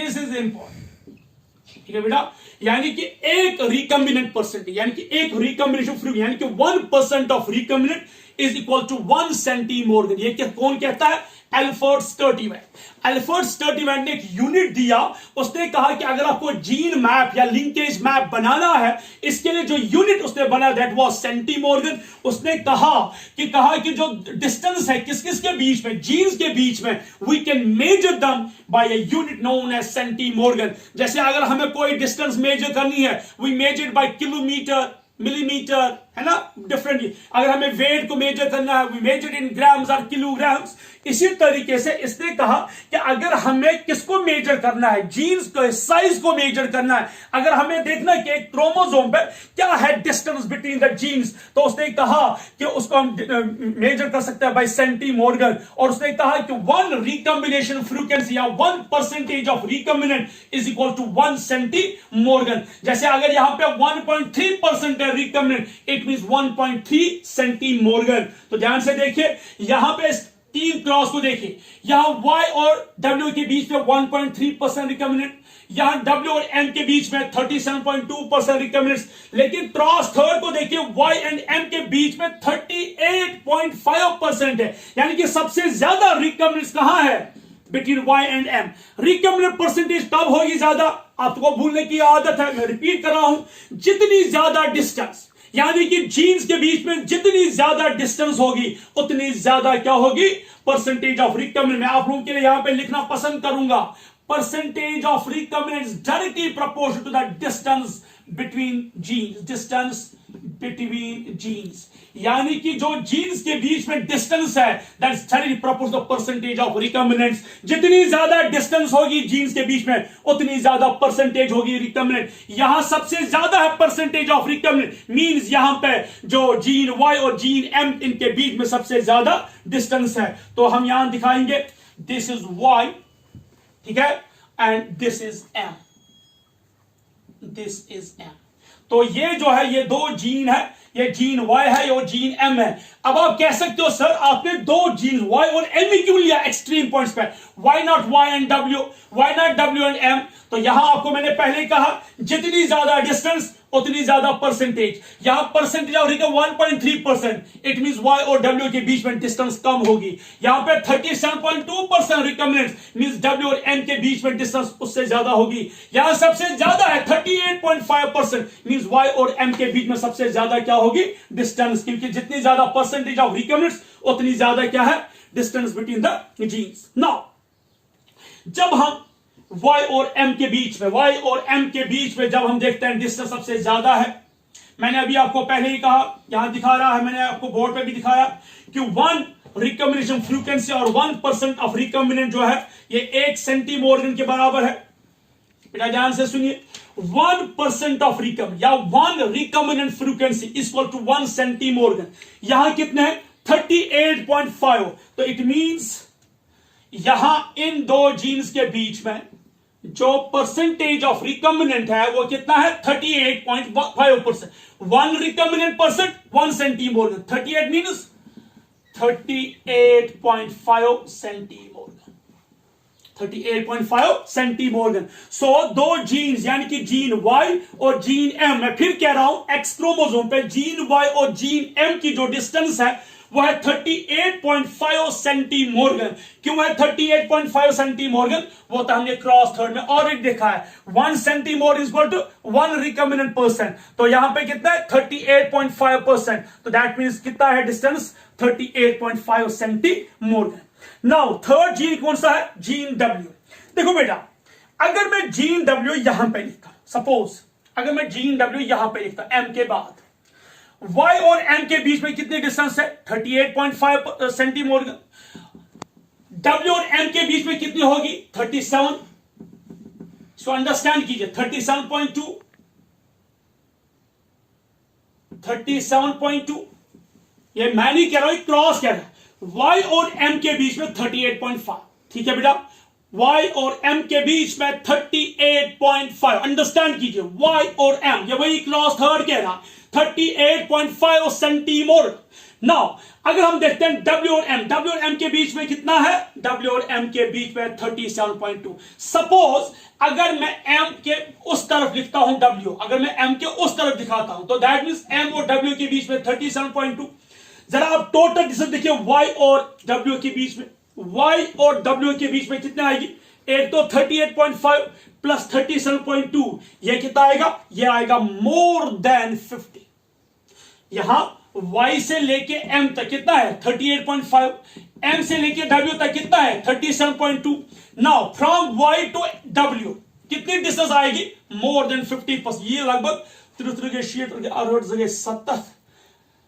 ठीक है बेटा। यानी कि एक रिकॉम्बिनेंट परसेंटेज, यानी कि एक रिकॉम्बिनेशन फ्रीक्वेंसी, यानी कि 1% of recombinant is equal to 1 centimorgan. ये क्या कौन कहता है? एल्फर्ड स्टर्टीवैट। एल्फर्ड स्टर्टीवैट ने एक यूनिट दिया, उसने कहा कि अगर आपको जीन मैप या लिंकेज मैप बनाना है, इसके लिए जो यूनिट उसने बनाया दैट वाज सेंटीमोर्गन। उसने कहा कि जो डिस्टेंस है किस किस के बीच में, जीन्स के बीच में, we can measure them by a unit known as centimorgan. जैसे अगर हमें कोई डिस्टेंस मेजर करनी है, we measure by kilometre, millimetre, है ना, डिफरेंटली। अगर हमें वेट को मेजर करना है, वी मेजर इन ग्राम्स और किलोग्राम्स। इसी तरीके से इसने कहा कि अगर हमें किसको मेजर करना है, जीन्स को, साइज को मेजर करना है, अगर हमें देखना है कि एक क्रोमोसोम पे क्या है डिस्टेंस बिटवीन द जीन्स, तो उसने कहा कि उसको हम मेजर कर सकते हैं बाय सेंटीमोर्गन। और उसने कहा कि 1 रिकॉम्बिनेशन फ्रीक्वेंसी या 1% of recombinant is equal to 1 centimorgan. जैसे अगर यहां पे 1.3% है रिकॉम्बिनेंट, इट मींस 1.3 सेंटीमोर्गन। तो ध्यान से देखिए, यहां पे 3 क्रॉस को देखिए, यहां Y और W के बीच में 1.3% रिकॉम्बिनेंट, यहां W और M के बीच में 37.2% रिकॉम्बिनेंट, लेकिन क्रॉस थर्ड को देखिए, Y एंड M के बीच में 38.5% है। यानी कि सबसे ज्यादा रिकॉम्बिनेंट कहां है? Between Y and M। Recombinant percentage कब होगी ज्यादा? आपको भूलने की आदत है, मैं रिपीट कर रहा हूं, जितनी ज्यादा डिस्टेंस, यानी कि जीन्स के बीच में जितनी ज्यादा डिस्टेंस होगी, उतनी ज्यादा क्या होगी? Percentage of recombinant. मैं आप लोगों के लिए यहां पे लिखना पसंद करूंगा, percentage of recombinant directly proportional to the distance between genes, distance between genes. यानी कि जो जीन्स के बीच में डिस्टेंस है, that is directly proportional to percentage of recombinants. जितनी ज्यादा डिस्टेंस होगी जीन्स के बीच में, उतनी ज्यादा परसेंटेज होगी रिकॉम्बिनेंट। यहां सबसे ज्यादा है परसेंटेज ऑफ रिकॉम्बिनेंट, मींस यहां पे जो जीन Y और जीन M, इनके बीच में सबसे ज्यादा डिस्टेंस है। तो हम यहां दिखाएंगे, दिस इज Y, ठीक है, and this is M, this is M। तो ये जो है, ये 2 जीन है, ये जीन Y है और जीन M है। अब आप कह सकते हो सर आपने 2 जीन Y और M क्यों लिया एक्सट्रीम पॉइंट्स पे? Why not Y and W, why not W and M? तो यहां आपको मैंने पहले ही कहा, जितनी ज्यादा डिस्टेंस उतनी ज्यादा परसेंटेज। यहां percentage of recombinant 1.3%, it means Y और W के बीच में डिस्टेंस कम होगी। यहां पे 37.2% रिकॉम्बिनेंट, मींस W और M के बीच में डिस्टेंस उससे ज्यादा होगी। यहां सबसे ज्यादा है 38.5%, मींस Y और M के बीच में सबसे ज्यादा क्या होगी? डिस्टेंस, क्योंकि जितनी ज्यादा परसेंटेज ऑफ रिकॉम्बिनेंट उतनी ज्यादा क्या है? Distance between the genes. Now जब हम Y और M के बीच में, Y और M के बीच में जब हम देखते हैं डिस्टेंस सबसे ज्यादा है, मैंने अभी आपको पहले ही कहा, यहां दिखा रहा है, मैंने आपको बोर्ड पे भी दिखाया कि 1 रिकॉम्बिनेशन फ्रीक्वेंसी और 1% ऑफ रिकॉम्बिनेंट जो है ये 1 सेंटीमोर्गन के बराबर है। बेटा ध्यान से सुनिए, 1% ऑफ रिकॉम्बिनेंट या 1 recombinant frequency equal to 1 centimorgan. यहां कितने हैं? 38.5। तो इट मींस यहां इन 2 जीन्स के बीच में जो परसेंटेज ऑफ रिकम्बिनेंट है वो कितना है 38.5%। 1 रिकम्बिनेंट परसेंट 1 सेंटीमोर्गन, 38 मीन्स 38.5 सेंटीमोर्गन, 38.5 सेंटीमोर्गन। सो दो जीन्स यानी कि जीन Y और जीन M, मैं फिर कह रहा हूं एक्स क्रोमोसोम पे जीन Y और जीन M की जो डिस्टेंस है वो है 38.5 सेंटीमोर्गन। क्यों है 38.5 सेंटीमोर्गन? वो तो हमने क्रॉस थर्ड में ऑलरेडी देखा है, 1 सेंटीमोर्गन इक्वल टू 1 रिकम्बिनेंट परसेंट। तो यहां पे कितना है 38.5%, तो दैट मींस कितना है डिस्टेंस 38.5 सेंटीमोर्गन। नाउ थर्ड जीन कौन सा है? Gene W। देखो बेटा, अगर मैं जीन W यहां पे लिखता, सपोज अगर मैं जीन W यहां पे लिखता M के बाद, Y और M के बीच में कितनी डिस्टेंस है 38.5 सेंटीमोर्गन। W और M के बीच में कितनी होगी 37। सो अंडरस्टैंड कीजिए 37.2, 37.2, ये मैं नहीं कह रहा हूं, क्रॉस कह रहा है। Y और M के बीच में 38.5, ठीक है बेटा, Y और M के बीच में 38.5, अंडरस्टैंड कीजिए Y और M, ये वही क्लॉज थर्ड कह रहा 38.5 सेंटीमोर्गन। नाउ अगर हम देखते हैं W और M के बीच में कितना है, W और M के बीच में 37.2। सपोज अगर मैं M के उस तरफ लिखता हूं W, अगर मैं M के उस तरफ दिखाता हूं तो दैट मींस M और W के बीच में 37.2। जरा आप टोटल डिस्टेंस देखिए Y और W के बीच में, Y और W के बीच में कितना आएगी, एक तो 38.5 प्लस 37.2, ये कितना आएगा, ये आएगा मोर देन 50। यहां Y से लेके M तक कितना है 38.5, M से लेके W तक कितना है 37.2। Now from Y to W कितनी डिस्टेंस आएगी, मोर देन 50%। ये लगभग 70,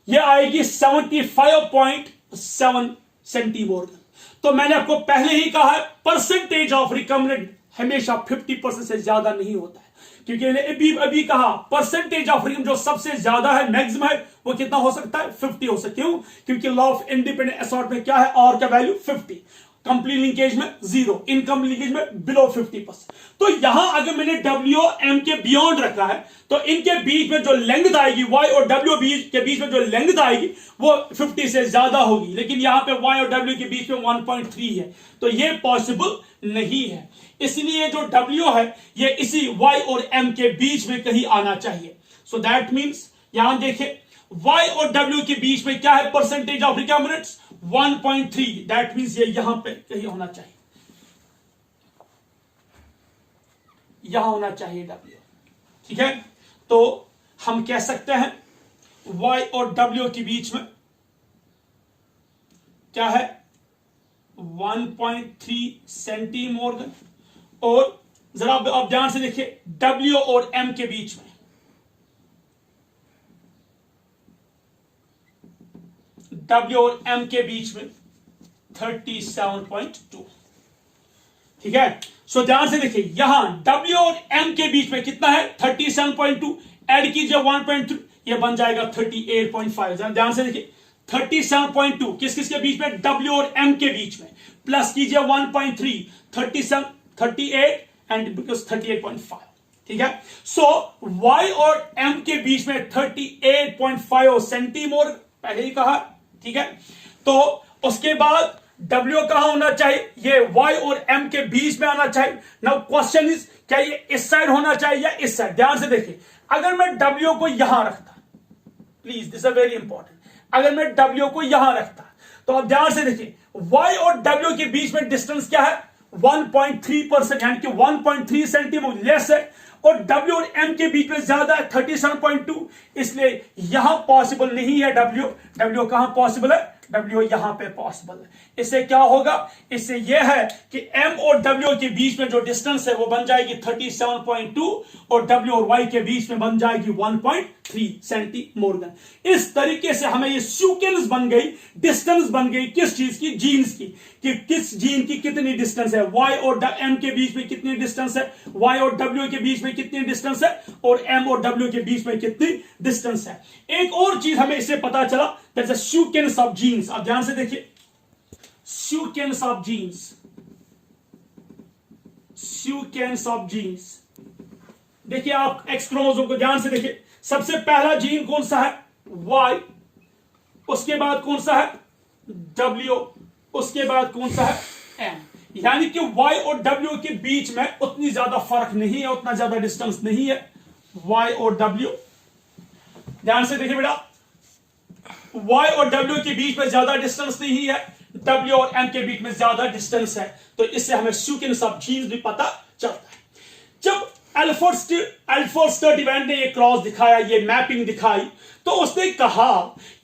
ये आएगी 75.7 सेंटीमोर्गन। तो मैंने आपको पहले ही कहा है परसेंटेज ऑफ रिकम्बिनेंट हमेशा 50% से ज्यादा नहीं होता है, क्योंकि मैंने अभी कहा परसेंटेज ऑफ रिकम्बिनेंट जो सबसे ज्यादा है, मैक्सिमम है, वो कितना हो सकता है 50 हो सकता है। क्यों? क्योंकि लॉ ऑफ इंडिपेंडेंट असॉर्ट में क्या है, और का वैल्यू 50, कंप्लीट लिंकेज में 0, इनकम्प्लीट लिंकेज में बिलो 50%। तो यहां अगर मैंने W M के बियॉन्ड रखा है तो इनके बीच में जो लेंथ आएगी, Y और W के बीच में जो लेंथ आएगी वो 50 से ज्यादा होगी, लेकिन यहां पे Y और W के बीच में 1.3 है, तो ये पॉसिबल नहीं है। इसलिए जो W है ये इसी Y और M के बीच में कहीं आना चाहिए। सो दैट मीन्स यहां देखें Y और W के बीच में क्या है परसेंटेज ऑफ रिकम्बिनेंट्स 1.3, दैट मींस ये यहां पे कहीं होना चाहिए, यहां होना चाहिए W, ठीक है। तो हम कह सकते हैं Y और W के बीच में क्या है 1.3 सेंटीमोर्गन। और जरा आप ध्यान से देखिए W और M के बीच में, W और M के बीच में 37.2, ठीक है। सो ध्यान से देखिए यहां W और M के बीच में कितना है 37.2, ऐड कीजिए 1.3, ये बन जाएगा 38.5। ध्यान से देखिए 37.2 किस किस के बीच में, W और M के बीच में, प्लस कीजिए 1.3, 38 एंड बिकॉज 38.5, ठीक है। सो Y और M के बीच में 38.5 सेंटीमोर्गन पहले ही कहा, ठीक है। तो उसके बाद W कहां होना चाहिए, ये Y और M के बीच में आना चाहिए। नाउ क्वेश्चन इज क्या ये इस साइड होना चाहिए या इस साइड। ध्यान से देखिए अगर मैं W को यहां रखता, please this is very important, अगर मैं W को यहां रखता तो आप ध्यान से देखिए Y और W के बीच में डिस्टेंस क्या है 1.3%, यानी कि 1.3 सेंटीमीटर लेस है, और W और M के बीच में ज्यादा है 37.2, इसलिए यहां पॉसिबल नहीं है W कहां पॉसिबल है, W यहां पे पॉसिबल है। इससे क्या होगा, इससे यह है कि M और W के बीच में जो डिस्टेंस है वो बन जाएगी 37.2 और W और Y के बीच में बन जाएगी 1.3 सेंटीमोर्गन। इस तरीके से हमें ये सीक्वेंस बन गई, डिस्टेंस बन गई किस चीज की, जीन्स की, कि किस जीन की कितनी डिस्टेंस है, Y और M के बीच में कितनी डिस्टेंस है, Y और W के बीच में कितनी डिस्टेंस है, और M और W के बीच में कितनी डिस्टेंस है। एक और चीज हमें इससे पता चला, that's a sequence of genes. आप ध्यान से देखिए sequence of genes, sequence of genes. देखिए आप एक्स क्रोमोसोम को ध्यान से देखिए, सबसे पहला जीन कौन सा है? वाई, उसके बाद कौन सा है? डब्ल्यू, उसके बाद कौन सा है? एम। यानी कि वाई और डब्ल्यू के बीच में उतनी ज्यादा फर्क नहीं है, उतना ज्यादा डिस्टेंस नहीं है। वाई और डब्ल्यू, ध्यान से देखिए बेटा, वाई और डब्ल्यू के बीच में ज्यादा डिस्टेंस नहीं है, डब्ल्यू और एम के बीच में ज्यादा डिस्टेंस है। तो इससे हमें सीक्वेंस ऑफ जीन्स भी पता चलता है। जब अल्फोर्ड स्टर्डिवेंट ने ये क्रॉस दिखाया, ये मैपिंग दिखाई, तो उसने कहा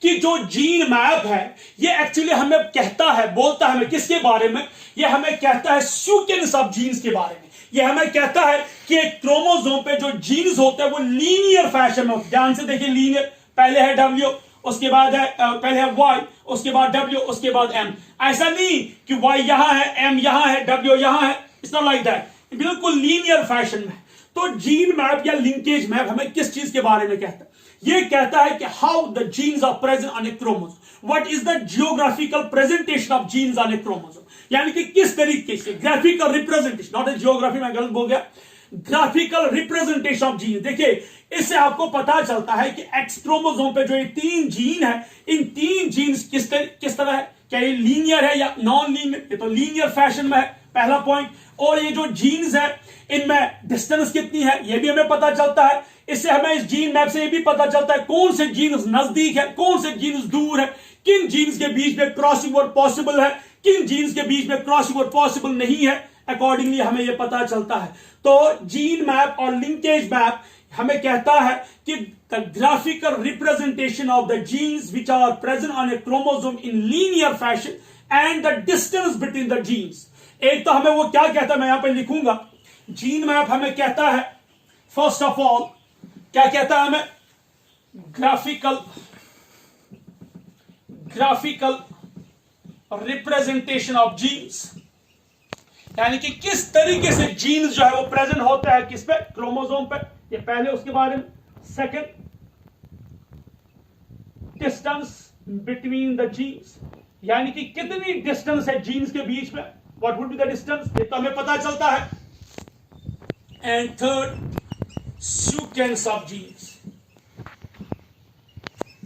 कि जो जीन मैप है ये एक्चुअली हमें कहता है, बोलता है हमें किसके बारे में? ये हमें कहता है सीक्वेंस ऑफ जीन्स के बारे में। ये हमें कहता है कि एक क्रोमोसोम पे जो जीन्स होते हैं वो लीनियर फैशन में होते हैं। ध्यान से देखिए, लीनियर, पहले है डब्ल्यू, उसके बाद है पहले है वाई, उसके बाद डब्ल्यू, उसके बाद एम। ऐसा नहीं कि वाई यहां है, एम यहां है, डब्ल्यू यहां है, इट्स नॉट लाइक दैट, बिल्कुल लीनियर फैशन में। तो जीन मैप या लिंकेज मैप हमें किस चीज के बारे में कहता है? ये कहता है कि how the genes are present on a chromosome, what is the geographical presentation of genes on a chromosome. यानी कि किस तरीके से graphical representation, not a geography, में गलत बोल गया, ग्राफिकल रिप्रेजेंटेशन ऑफ जीन। देखिए इससे आपको पता चलता है कि एक्स क्रोमोसोम पे जो ये 3 जीन है, इन 3 जीन्स किस तरह है, क्या ये लीनियर है या नॉन लीनियर? ये तो लीनियर फैशन में है, पहला पॉइंट। और ये जो जीन्स है इनमें डिस्टेंस कितनी है ये भी हमें पता चलता है। इससे हमें इस जीन मैप से ये भी पता चलता है कौन से जीन्स नजदीक है, कौन से जीन्स दूर है, किन जीन्स के बीच में क्रॉसिंग ओवर पॉसिबल है, किन जीन्स के बीच में क्रॉसिंग ओवर पॉसिबल नहीं है। अकॉर्डिंगली हमें यह पता चलता है। तो जीन मैप और लिंकेज मैप हमें कहता है कि the graphical representation of the genes which are present on a chromosome in linear fashion and the distance between the genes. एक तो हमें वो क्या कहता है, मैं यहां पर लिखूंगा, जीन मैप हमें कहता है, फर्स्ट ऑफ ऑल क्या कहता है हमें? ग्राफिकल रिप्रेजेंटेशन ऑफ जीन्स, यानी कि किस तरीके से जीन्स जो है वो प्रेजेंट होता है किस पे? क्रोमोसोम पे। ये पहले, उसके बारे में। Second, distance between the genes, यानी कि कितनी डिस्टेंस है जीन्स के बीच में, what would be the distance, ये तो हमें पता चलता है। And third, sequence of genes,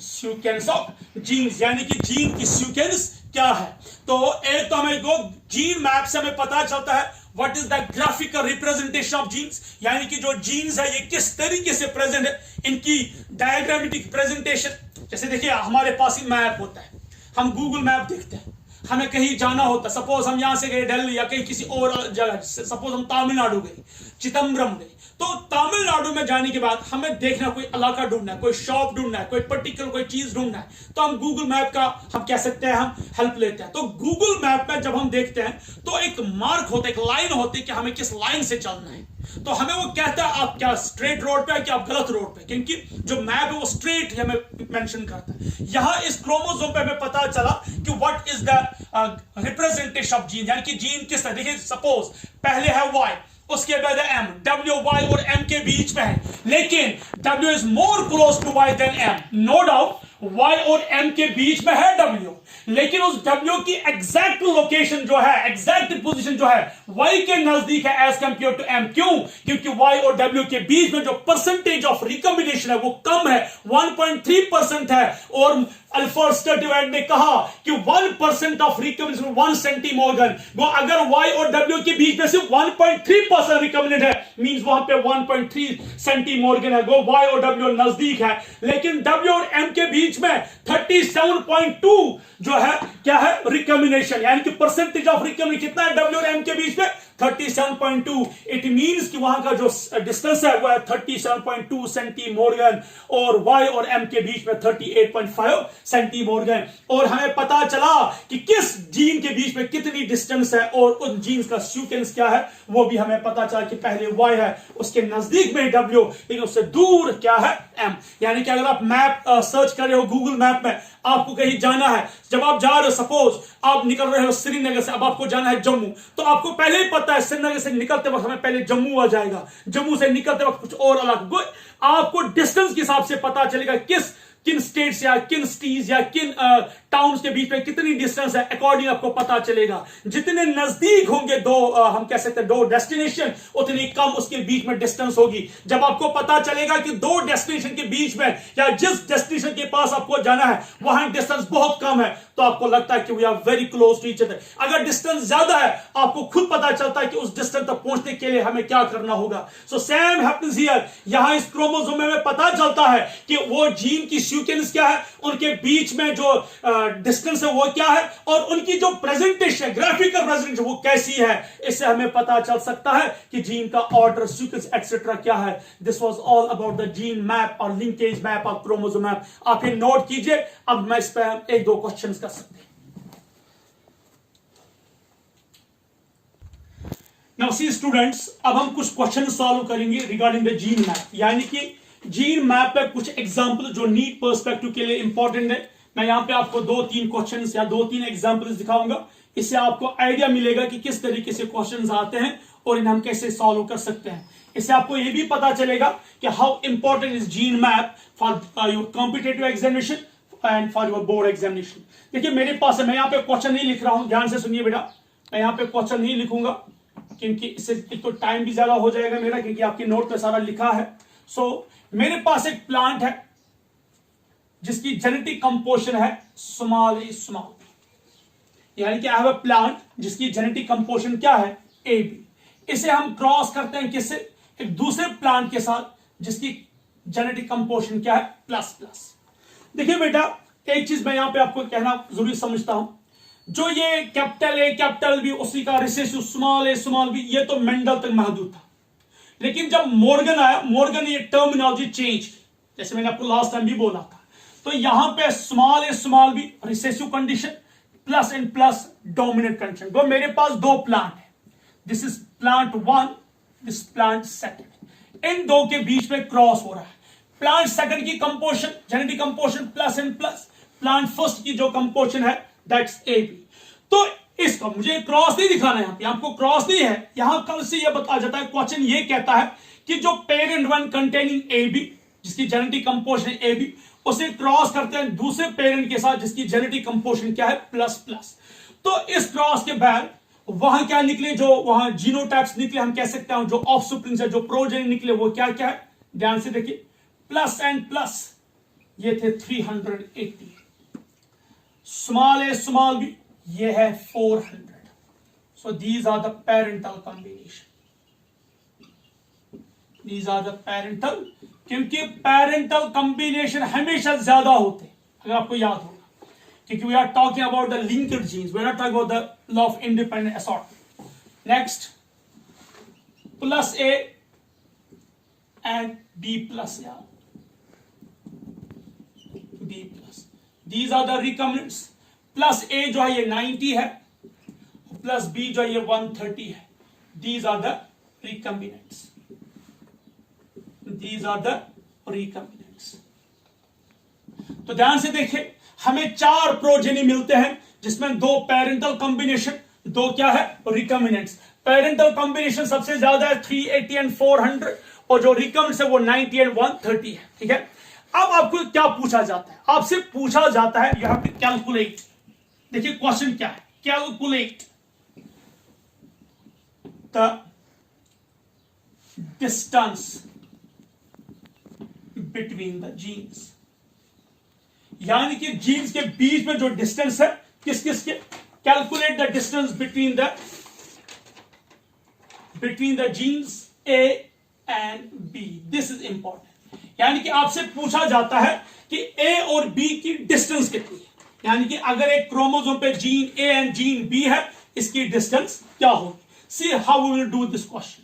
sequence of genes, यानी कि जीन की सीक्वेंस क्या है। तो एक तो हमें को जीन मैप से हमें पता चलता है what is the graphical representation of genes, यानी कि जो जीन्स है ये किस तरीके से प्रेजेंट है, इनकी डायग्रामेटिक प्रेजेंटेशन। जैसे देखिए हमारे पास ही मैप होता है, हम गूगल मैप देखते हैं, हमें कहीं जाना होता है, सपोज हम यहां से गए दिल्ली या कहीं किसी और जगह, सपोज हम तमिलनाडु गए, चिदम्बरम गए, तो तमिलनाडु में जाने के बाद हमें देखना, कोई इलाका ढूंढना है, कोई शॉप ढूंढना है, कोई पर्टिकुलर कोई चीज ढूंढना है, तो हम गूगल मैप का हम कह सकते हैं हम हेल्प लेते हैं। तो गूगल मैप में जब हम देखते हैं तो एक मार्क होता है, एक लाइन होती है कि हमें किस लाइन से चलना है। तो हमें वो कहता है आप क्या स्ट्रेट रोड पे है कि आप गलत रोड पे, क्योंकि जो मैप है वो स्ट्रेट हमें मेंशन करता है। यहां इस क्रोमोसोम पे हमें पता चला कि what is the representation of gene, यानी कि जीन किस तरह। देखिए सपोज पहले है वाई, उसके बाद है एम, डब्ल्यू वाई और एम के बीच में है, लेकिन W is more close to Y than M. No doubt Y और एम के बीच में है डब्ल्यू, लेकिन उस डब्ल्यू की एग्जैक्ट लोकेशन जो है, एग्जैक्ट पोजीशन जो है वाई के नजदीक है एज कंपेयर टू एम। क्यों? क्योंकि वाई और डब्ल्यू के बीच में जो परसेंटेज ऑफ रिकॉम्बिनेशन है वो कम है, 1.3% है। और अल्फोर्ड स्टर्डिवेंट ने कहा कि 1% ऑफ रिकॉम्बिनेशन 1 सेंटीमोर्गन। वो अगर वाई और डब्ल्यू के बीच में सिर्फ 1.3% रिकॉम्बिनेट है, मींस वहां पे 1.3 सेंटीमोर्गन है, वो वाई और डब्ल्यू नजदीक है। लेकिन डब्ल्यू और एम के बीच में 37.2 जो है क्या है रिकॉम्बिनेशन, यानी कि परसेंटेज ऑफ रिकॉम्बिनेशन कितना है डब्ल्यू और एम के बीच में? 37.2। इट मींस कि वहां का जो डिस्टेंस है वो है 37.2 सेंटीमोर्गन, और वाई और एम के बीच में 38.5 सेंटीमोर्गन। और हमें पता चला कि किस जीन के बीच में कितनी डिस्टेंस है और उन जीन्स का सीक्वेंस क्या है, वो भी हमें पता चला कि पहले वाई है, उसके नजदीक में डब्ल्यू, लेकिन उससे दूर क्या है एम। यानी कि अगर आप मैप सर्च कर रहे हो गूगल मैप में, आपको कहीं जाना है, जब आप जा रहे हो, सपोज आप निकल रहे हो श्रीनगर से, अब आपको जाना है जम्मू, तो आपको पहले ही पता है श्रीनगर से निकलते वक्त हमें पहले जम्मू आ जाएगा, जम्मू से निकलते वक्त कुछ और अलग। आपको डिस्टेंस के हिसाब से पता चलेगा किन स्टेट्स या किन सिटीज या किन टाउन्स के बीच में कितनी डिस्टेंस है अकॉर्डिंग आपको पता चलेगा। जितने नजदीक होंगे दो हम कह सकते हैं दो डेस्टिनेशन, उतनी कम उसके बीच में डिस्टेंस होगी। जब आपको पता चलेगा कि दो डेस्टिनेशन के बीच में या जिस डेस्टिनेशन के पास आपको जाना है वहां डिस्टेंस बहुत कम है, तो आपको लगता है कि we are very close to each other. अगर डिस्टेंस ज्यादा है आपको खुद पता चलता है कि उस डिस्टेंस तक पहुंचने के लिए हमें क्या करना होगा। सो सेम हैपेंस हियर, यहां इस क्रोमोसोम में पता चलता है कि वो जीन की सीक्वेंस क्या है, उनके बीच में जो डिस्टेंस है वो क्या है, और उनकी जो प्रेजेंटेशन ग्राफिकल प्रेजेंटेशन वो कैसी है। इससे हमें पता चल सकता है कि जीन का ऑर्डर सीक्वेंस एक्सेट्रा क्या है। This was all about the gene map और लिंकेज मैप और क्रोमोसोम मैप। आप ये नोट कीजिए। अब मैं इस पर एक दो क्वेश्चंस कर सकते हैं। नाउ सी स्टूडेंट्स, अब हम कुछ क्वेश्चन सॉल्व करेंगे रिगार्डिंग द जीन मैप, यानी कि जीन मैप पे कुछ एग्जांपल जो नीट पर्सपेक्टिव के लिए इंपॉर्टेंट है। मैं यहां पे आपको 2-3 क्वेश्चंस या 2-3 एग्जांपल्स दिखाऊंगा। इससे आपको आइडिया मिलेगा कि किस तरीके से क्वेश्चंस आते हैं और इन्हें हम कैसे सॉल्व कर सकते हैं। इससे आपको यह भी पता चलेगा कि how important is gene map for your competitive examination and for your board examination. देखिए मेरे पास है, मैं यहाँ पे क्वेश्चन नहीं लिख रहा हूं, ध्यान से सुनिए बेटा। मैं यहाँ पे क्वेश्चन नहीं लिखूंगा क्योंकि इससे एक तो टाइम भी ज्यादा हो जाएगा मेरा, क्योंकि आपके नोट पे सारा लिखा है। सो मेरे पास एक प्लांट है जिसकी जेनेटिक कंपोजिशन है स्मॉल ए स्मॉल, यानी कि आई हैव अ प्लांट जिसकी जेनेटिक कंपोजिशन क्या है ए बी। इसे हम क्रॉस करते हैं किससे, एक दूसरे प्लांट के साथ जिसकी जेनेटिक कंपोजिशन क्या है प्लस प्लस। देखिए बेटा एक चीज मैं यहां पे आपको कहना जरूरी समझता हूं, जो ये कैपिटल ए कैपिटल बी उसी का recessive small A small B, ये तो मेंडल तक महदूद था। लेकिन जब मॉर्गन आया, मॉर्गन ये टर्मिनोलॉजी चेंज, जैसे मैंने आपको लास्ट टाइम भी बोला था। तो यहां पे small A small B recessive condition, plus and plus dominant condition. वो मेरे पास दो प्लांट है, this is plant 1, this plant 2। इन दो के बीच में क्रॉस हो रहा है। प्लांट 2 की composition genetic composition plus and plus, plant 1 की जो कंपोजिशन है दैट्स ए बी। तो इसका मुझे क्रॉस नहीं दिखाना है, यहां आपको क्रॉस नहीं है। यहां कल से यह बता जाता है, क्वेश्चन ये कहता है कि जो पेरेंट 1 कंटेनिंग ए बी जिसकी जेनेटिक कंपोजिशन है ए बी, उसे क्रॉस करते हैं दूसरे पेरेंट के साथ जिसकी जेनेटिक कंपोजिशन क्या है प्लस प्लस। तो इस क्रॉस के बाद वहां क्या निकले, जो वहां जीनोटाइप्स निकले, हम कह सकते हैं जो ऑफस्प्रिंग है जो प्रोजेनी निकले वो क्या क्या है, ध्यान से देखिए। प्लस एंड प्लस ये थे 380, स्मॉल ए स्मॉल बी ये है 400। So these are the parental combination, these are the parental, क्योंकि पेरेंटल कॉम्बिनेशन हमेशा ज्यादा होते हैं, अगर आपको याद होगा, क्योंकि we are talking about the linked genes, we are not talking about the law of independent assortment. Next plus A and B plus, या B plus, these are the recombinants. Plus A जो है ये 90 है, plus B जो है ये 130 है। These are the recombinants, these are the recombinants. तो ध्यान से देखें, हमें 4 प्रोजेनी मिलते हैं जिसमें 2 पेरेंटल कॉम्बिनेशन, 2 क्या है रिकम्बिनेंट्स। पेरेंटल कॉम्बिनेशन सबसे ज्यादा है 380 एंड 400, और जो रिकम्बिनेंट्स है वो 90 एंड 130 है। ठीक है, अब आपको क्या पूछा जाता है, आपसे पूछा जाता है यू हैव टू कैलकुलेट। देखिए क्वेश्चन क्या है, calculate the distance between the genes, यानी कि जीन्स के बीच में जो डिस्टेंस है किस किस के, calculate the distance between the genes A and B. This is important, यानी कि आपसे पूछा जाता है कि ए और बी की डिस्टेंस कितनी है, यानी कि अगर एक क्रोमोसोम पे gene A and gene B है, इसकी डिस्टेंस क्या होगी। See how we will do this question.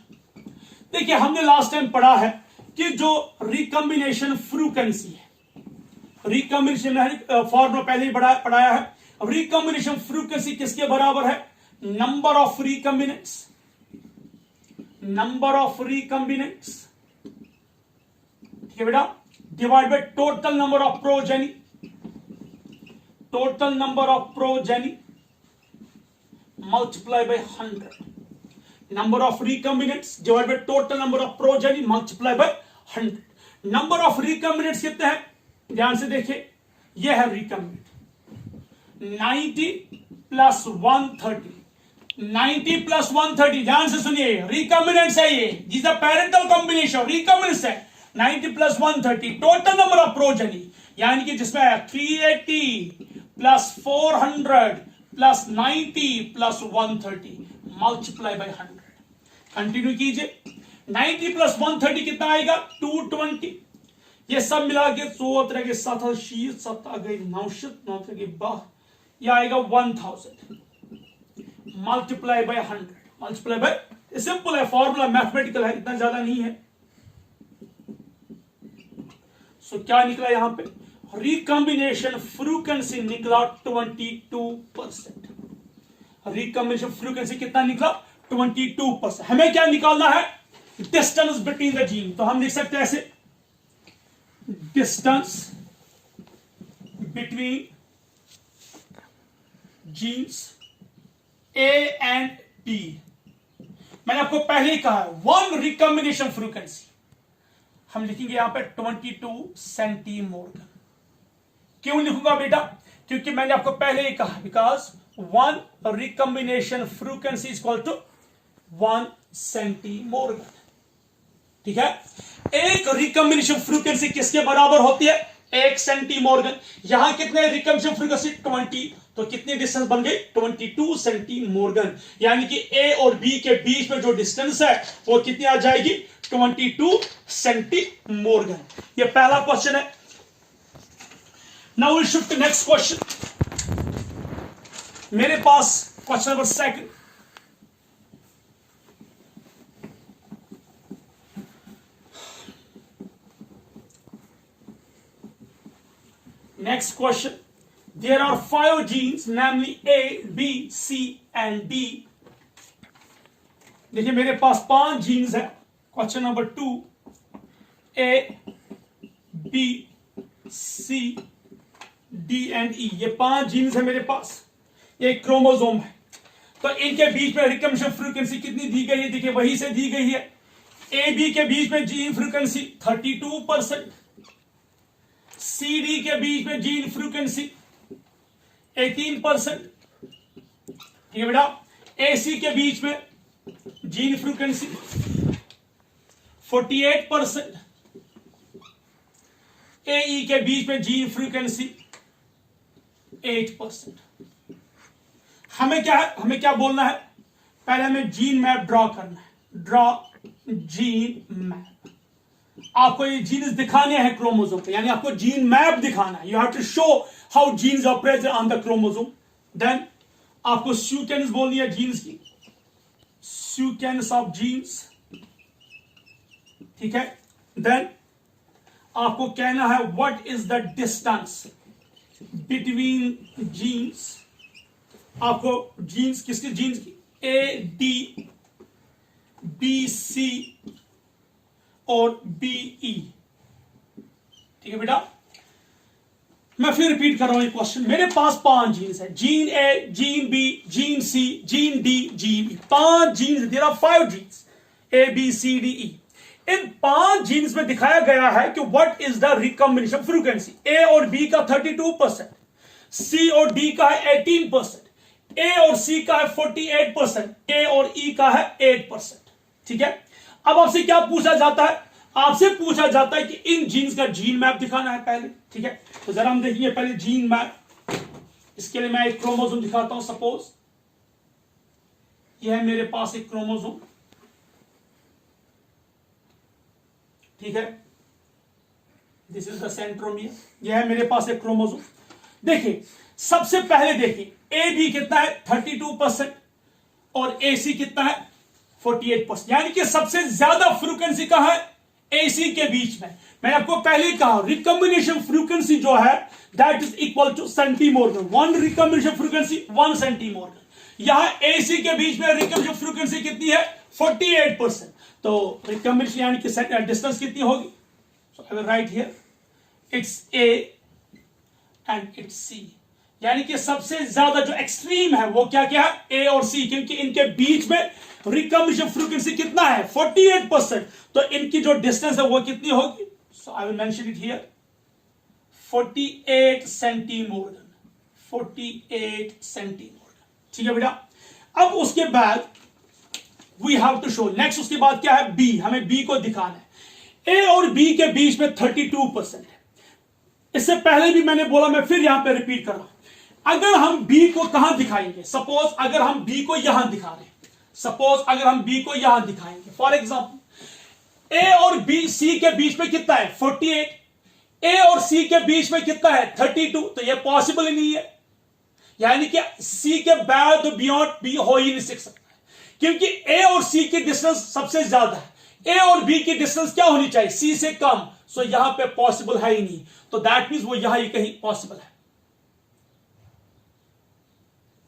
देखिए हमने लास्ट टाइम पढ़ा है कि जो रिकम्बिनेशन फ्रीक्वेंसी है, रिकम्बिनेशन फॉर्मूला पहले ही पढ़ाया है। रिकम्बिनेशन फ्रीक्वेंसी किसके बराबर है, number of recombinants, number of recombinants, ठीक है बेटा, divide by total number of progeny, total number of progeny multiply by 100। Number of recombinants divide by total number of progeny multiply by 100। Number of recombinants कितने हैं, ध्यान से देखिए, यह है रिकम्बिनेंट, 90 प्लस 130, 90 प्लस 130, ध्यान से सुनिए, रिकॉम्बिनेंट्स है ये, जिस पेरेंटल कॉम्बिनेशन रिकॉम्बिनेंट्स है। 90 plus 130 total number of progeny, यानी कि जिसमें 380 plus 400 plus 90 plus 130 multiply by 100। Continue कीजिए, 90 प्लस 130 कितना आएगा? 220। ये सब मिला के 100 के 7 शीत 7 आ गई 900 9 के 12, यह आएगा 1000 multiply by 100। Multiply by, simple है, फॉर्मूला मैथमेटिकल है, इतना ज्यादा नहीं है। सो क्या निकला यहां पे? रिकॉम्बिनेशन फ्रीक्वेंसी निकला 22%। रिकॉम्बिनेशन फ्रीक्वेंसी कितना निकला? 22%। हमें क्या निकालना है? Distance between the gene. तो हम लिख सकते हैं ऐसे, distance between genes A and B. मैंने आपको पहले ही कहा है, वन रिकॉम्बिनेशन फ्रीक्वेंसी हम लिखेंगे यहां पे 22 सेंटीमोर्गन। क्यों लिखूंगा बेटा? क्योंकि मैंने आपको पहले ही कहा, because one recombination frequency is equal to 1 centimorgan. ठीक है, एक रिकॉम्बिनेशन फ्रीक्वेंसी किसके बराबर होती है? 1 सेंटीमोर्गन। यहां कितने रिकॉम्बिनेशन फ्रीक्वेंसी? 20। तो कितनी डिस्टेंस बन गई? 22 सेंटीमोर्गन। यानी कि ए और बी के बीच में जो डिस्टेंस है वो कितनी आ जाएगी? 22 सेंटीमोर्गन। ये पहला क्वेश्चन है। Now will shift to next question. मेरे पास question number 2। Next question. There are 5 genes, namely A, B, C and D. देखिए मेरे पास 5 जीन्स है। Question number 2, A, B, C, D and E, ये 5 जीन्स है मेरे पास। ये क्रोमोसोम है। तो इनके बीच में रिकॉम्बिनेशन फ्रीक्वेंसी कितनी दी गई है? देखिए वही से दी गई है। ए बी के बीच में जीन फ्रीक्वेंसी 32%, सी डी के बीच में जीन फ्रीक्वेंसी 18%। ठीक है बेटा। ए सी के बीच में जीन फ्रीक्वेंसी 48%, ए ई के बीच में जीन फ्रीक्वेंसी 8%। हमें क्या है? हमें क्या बोलना है? पहले हमें जीन मैप ड्रॉ करना है। Draw gene map. आपको ये जीन्स दिखाने हैं क्रोमोसोम पे, यानी आपको जीन मैप दिखाना है। You have to show how genes are present on the chromosome. Then आपको सीक्वेंस बोलनी है जीन्स की, सीक्वेंस ऑफ जीन्स। ठीक है। देन आपको कहना है what is the distance between genes. आपको जीन्स किसकी? जीन्स की ए डी बी सी और बी ई। ठीक है बेटा। मैं फिर रिपीट कर रहा हूं ये क्वेश्चन। मेरे पास 5 जीन्स है, gene A, gene B, gene C, gene D, gene E. 5 genes, there are 5 genes, A B C D E. इन 5 जीन्स में दिखाया गया है कि what is the recombination frequency. A और बी का 32%, सी और डी का है 18%, ए और सी का है 48%, ए और ई का है 8%। ठीक है। अब आपसे क्या पूछा जाता है? आपसे पूछा जाता है कि इन जीन्स का जीन मैप दिखाना है पहले। ठीक है। तो जरा हम देखेंगे पहले जीन मैप। इसके लिए मैं एक क्रोमोसोम दिखाता हूं। सपोज यह है मेरे पास एक क्रोमोसोम। ठीक है। This is the centromere. यह है मेरे पास एक क्रोमोसोम। देखिए सबसे पहले देखिए, ए बी कितना है? 32% और ए सी कितना है? 48%। यानी कि सबसे ज्यादा फ्रीक्वेंसी कहां है? एसी के बीच में। मैंने आपको पहले ही कहा रिकॉम्बिनेशन फ्रीक्वेंसी जो है that is equal to centimorgan. 1 recombination frequency 1 centimorgan. यहां एसी के बीच में रिकॉम्बिनेशन फ्रीक्वेंसी कितनी है? 48%। तो रिकॉम्बिनेशन यानी कि डिस्टेंस कितनी होगी? So I will write here it's A and it's C. यानी कि सबसे ज्यादा जो एक्सट्रीम है वो क्या क्या है? ए और सी, क्योंकि इनके बीच में रिकॉम्बिनेशन फ्रीक्वेंसी कितना है? 48%। तो इनकी जो डिस्टेंस है वो कितनी होगी? So I will mention it here 48 centimorgan. 48 centimorgan. ठीक है बेटा। अब उसके बाद we have to show, next उसके बाद क्या है, बी, हमें बी को दिखाना है। ए और बी के बीच में 32% है। इससे पहले भी मैंने बोला, मैं फिर यहां पे रिपीट कर रहा हूं। अगर हम बी को कहां दिखाएंगे, सपोज अगर हम बी को यहां दिखा रहे हैं, सपोज अगर हम बी को यहां दिखाएंगे, फॉर एग्जांपल ए और बी सी के बीच में कितना है 48, ए और सी के बीच में कितना है 32, तो यह पॉसिबल ही नहीं है। यानी कि सी के बाद बियॉन्ड बी हो ही नहीं सकता, क्योंकि ए और सी की डिस्टेंस सबसे ज्यादा है। ए और बी की डिस्टेंस क्या होनी चाहिए, सी से कम। सो यहां पे पॉसिबल है ही नहीं, तो दैट मीन्स वो यहां ही कहीं पॉसिबल है,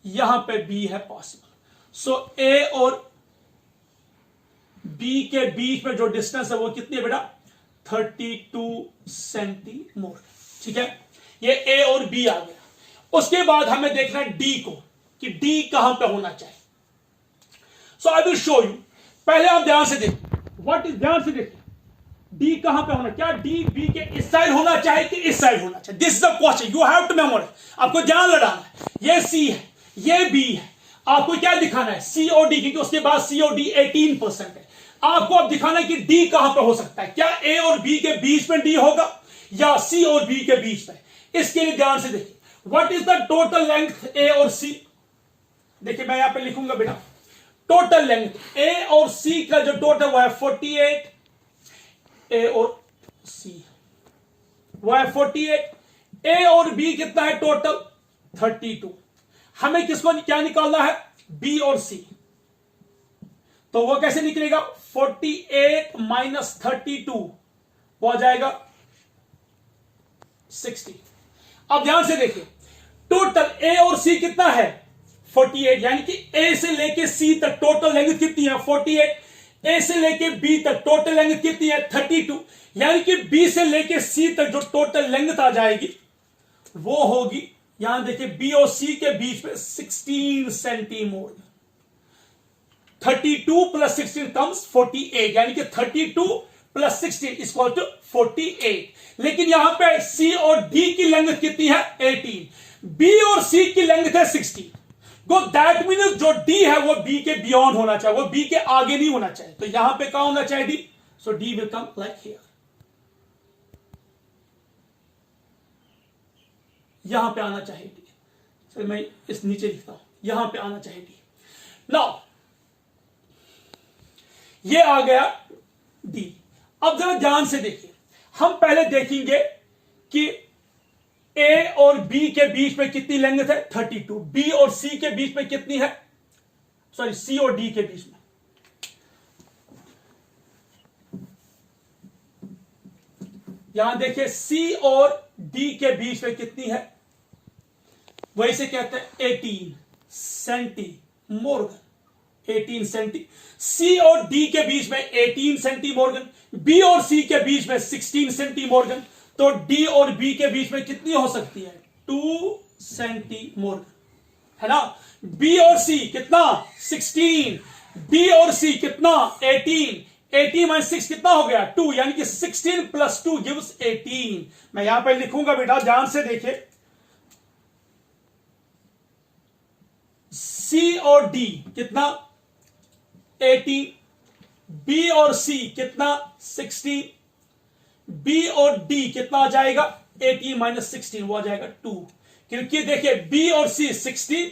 यहां पे बी है पॉसिबल। सो ए और बी के बीच में जो डिस्टेंस है वो कितनी है बेटा, 32 सेंटीमीटर। ठीक है, ये ए और बी आ गया। उसके बाद हमें देखना है डी को, कि डी कहां पे होना चाहिए। सो आई विल शो यू। पहले आप ध्यान से देखिए, व्हाट इज, ध्यान से देखिए डी कहां पे होना, क्या डी बी के इस साइड होना चाहिए कि इस साइड होना चाहिए। This is the question, you have to memorise. आपको ध्यान लगाना है, ये सी है, ये बी है, आपको क्या दिखाना है, सी और डी, क्योंकि उसके बाद सी और डी 18% है। आपको अब दिखाना है कि डी कहां पे हो सकता है, क्या ए और बी के बीच में डी होगा या सी और बी के बीच में। इसके लिए ध्यान से देखिए, what is the total length A और सी। देखिए मैं यहां पे लिखूंगा बेटा, टोटल लेंथ ए और सी का जो टोटल वो है 48, ए और सी वो है 48, ए और बी कितना है टोटल 32। हमें किसको क्या निकालना है, बी और सी। तो वो कैसे निकलेगा, 48 माइनस 32 वो आ जाएगा 60। अब ध्यान से देखिए, टोटल ए और सी कितना है 48, यानी कि ए से लेके सी तक टोटल लेंथ कितनी है 48, ए से लेके बी तक टोटल लेंथ कितनी है 32, यानी कि बी से लेके सी तक जो टोटल लेंथ आ जाएगी वो होगी, यहां देखिए बी और सी के बीच में 16 सेंटीमीटर। 32 प्लस 16 कम्स 48, यानी कि 32 प्लस 16 इज इक्वल टू 48। लेकिन यहां पे सी और डी की लेंथ कितनी है 18, बी और सी की लेंथ है 16। गो दैट मीन्स जो डी है वो बी के बियॉन्ड होना चाहिए, वो बी के आगे नहीं होना चाहिए। तो यहां पे कहां होना चाहिए D, so D will come like here, यहां पे आना चाहिए डी। फिर मैं इस नीचे लिखता हूं, यहां पे आना चाहिए डी। नाउ ये आ गया डी। अब जरा ध्यान से देखिए, हम पहले देखेंगे कि ए और बी के बीच में कितनी लेंथ है 32, बी और सी के बीच में कितनी है, सॉरी सी और डी के बीच में। यहां देखिए सी और डी के बीच में कितनी है, वही से कहते हैं 18 सेंटीमीटर। 18 सेंटी, सी और डी के बीच में 18 सेंटीमीटर, बी और सी के बीच में 16 सेंटीमीटर। तो डी और बी के बीच में कितनी हो सकती है 2 सेंटीमीटर, है ना। बी और सी कितना 16, बी और सी कितना 18, 18 माइनस 6 कितना हो गया 2, यानी कि 16 प्लस 2 गिव्स 18। मैं यहां पे लिखूंगा बेटा, ध्यान से देखिए, सी और डी कितना 18, बी और सी कितना 16, बी और डी कितना आ जाएगा 18 माइनस 16 वो आ जाएगा 2, क्योंकि देखिए बी और सी 16,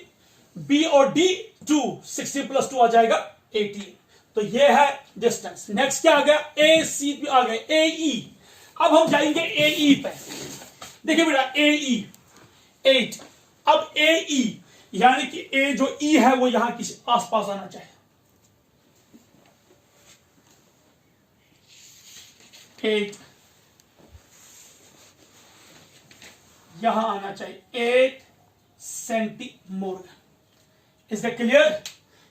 बी और डी 2, 16 प्लस 2 आ जाएगा 18। तो ये है डिस्टेंस। नेक्स्ट क्या आ गया, ए सी भी आ गया, ए ई। अब हम जाएंगे ए ई पे। देखिए बेटा ए ई 8, अब ए ई यानी कि ए जो ई है वो यहां किसी आसपास आना चाहिए, 8 यहां आना चाहिए 8 सेंटीमीटर। इज दैट क्लियर,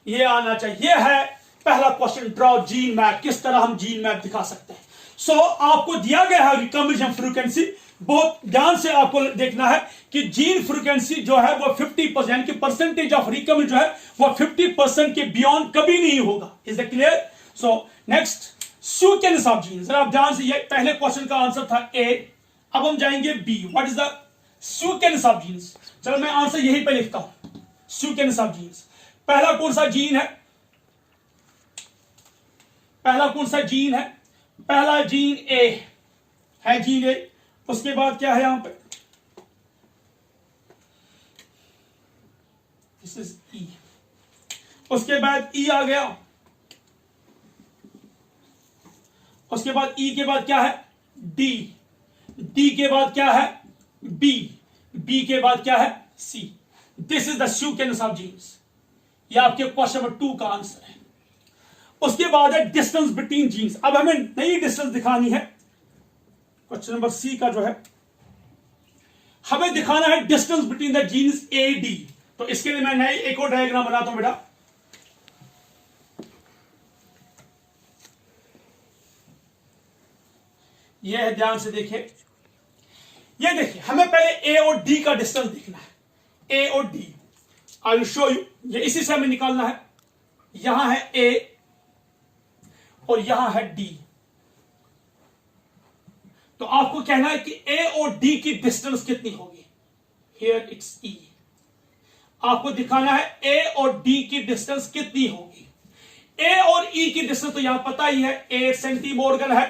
ये आना चाहिए। ये है पहला क्वेश्चन, ड्रॉ जीन मैप। किस तरह हम जीन मैप दिखा सकते हैं। सो आपको दिया गया है रिकॉम्बिनेशन फ्रीक्वेंसी, बहुत ध्यान से आपको देखना है कि जीन फ्रीक्वेंसी जो है वो 50%, यानी कि परसेंटेज ऑफ रिकॉम्बिनेशन जो है वो 50% के बियॉन्ड कभी नहीं होगा। Is that clear. So next sequence of gene, जरा आप ध्यान से, ये पहले क्वेश्चन का आंसर था ए। अब हम जाएंगे B, what is the sequence of genes. चलो मैं आंसर यहीं पे लिखता हूं, सीक्वेंस ऑफ जीन्स। पहला कौन सा जीन है, पहला कौन सा जीन है, पहला जीन ए है, जीन ए। उसके बाद क्या है यहां पे, दिस इज ई। उसके बाद ई आ गया, उसके बाद ई के बाद क्या है, डी, डी के बाद क्या है, बी, बी के बाद क्या है, C. This is the sequence of genes. ये आपके क्वेश्चन नंबर 2 का आंसर है। उसके बाद है डिस्टेंस बिटवीन जीन्स। अब हमें नई डिस्टेंस दिखानी है, क्वेश्चन नंबर सी का जो है, हमें दिखाना है distance between the genes A D. तो इसके लिए मैं नई एक और डायग्राम बनाता हूं बेटा। यह है, ध्यान से देखिए, ये देखिए, हमें पहले ए और डी का डिस्टेंस देखना है, ए और D. I will show you. ये इसी से हमें निकालना है। यहां है ए और यहां है डी। तो आपको कहना है कि ए और डी की डिस्टेंस कितनी होगी। हियर इट्स ई। आपको दिखाना है ए और डी की डिस्टेंस कितनी होगी। ए और ई की डिस्टेंस तो यहां पता ही है, 8 सेंटीमोर्गन है।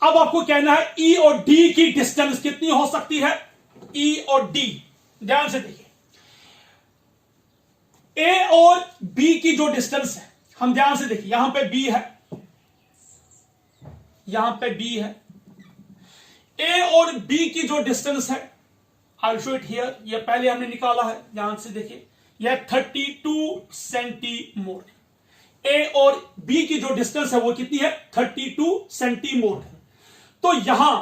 अब आपको कहना है ई और डी की डिस्टेंस कितनी हो सकती है, ई और डी। ध्यान से देखिए, ए और बी की जो डिस्टेंस है, हम ध्यान से देखिए, यहां पे बी है, यहां पे बी है। ए और बी की जो डिस्टेंस है, आई शो इट हियर, ये पहले हमने निकाला है, ध्यान से देखिए, यह 32 सेंटीमोर्गन। ए और बी की जो डिस्टेंस है वो कितनी है, 32 सेंटीमोर्गन। तो यहां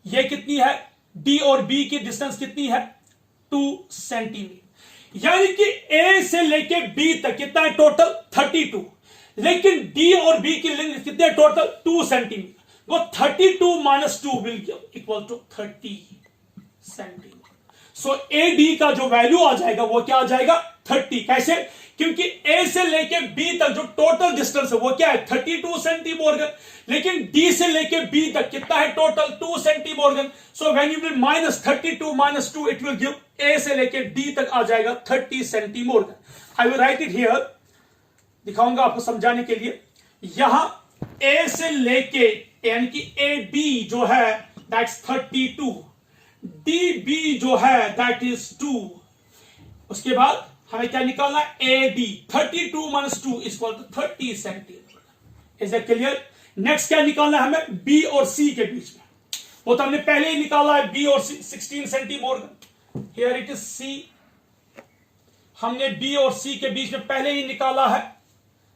ये कितनी है, डी और बी की डिस्टेंस कितनी है, 2 सेंटीमीटर। यानी कि ए से लेके बी तक कितना है टोटल, 32। लेकिन डी और बी की लेंथ कितने टोटल, 2 सेंटीमीटर। वो 32 minus 2 will give equal to 30 centimetre. So A D का जो वैल्यू आ जाएगा वो क्या आ जाएगा, 30। कैसे, क्योंकि ए से लेके बी तक जो टोटल डिस्टेंस है वो क्या है, 32 सेंटीमोर्गन। लेकिन डी से लेके बी तक कितना है total, 2 centimorgan. So when you will minus 32 minus 2 it will give, A से लेके डी तक आ जाएगा 30 centimorgan. I will write it here, दिखाऊंगा आपको समझाने के लिए। यहां ए से लेके यानी कि ए बी जो है दैट्स 32, डी बी जो है दैट इज 2। उसके बाद हमें क्या निकालना है, A D, 32 minus 2 is equal to 30 centimetre. Is it clear. Next क्या निकालना है हमें, बी और सी के बीच में, वो तो हमने पहले ही निकाला है, बी और सी 16 सेंटीमोर्गन। हियर इट इज सी, हमने बी और सी के बीच में पहले ही निकाला है,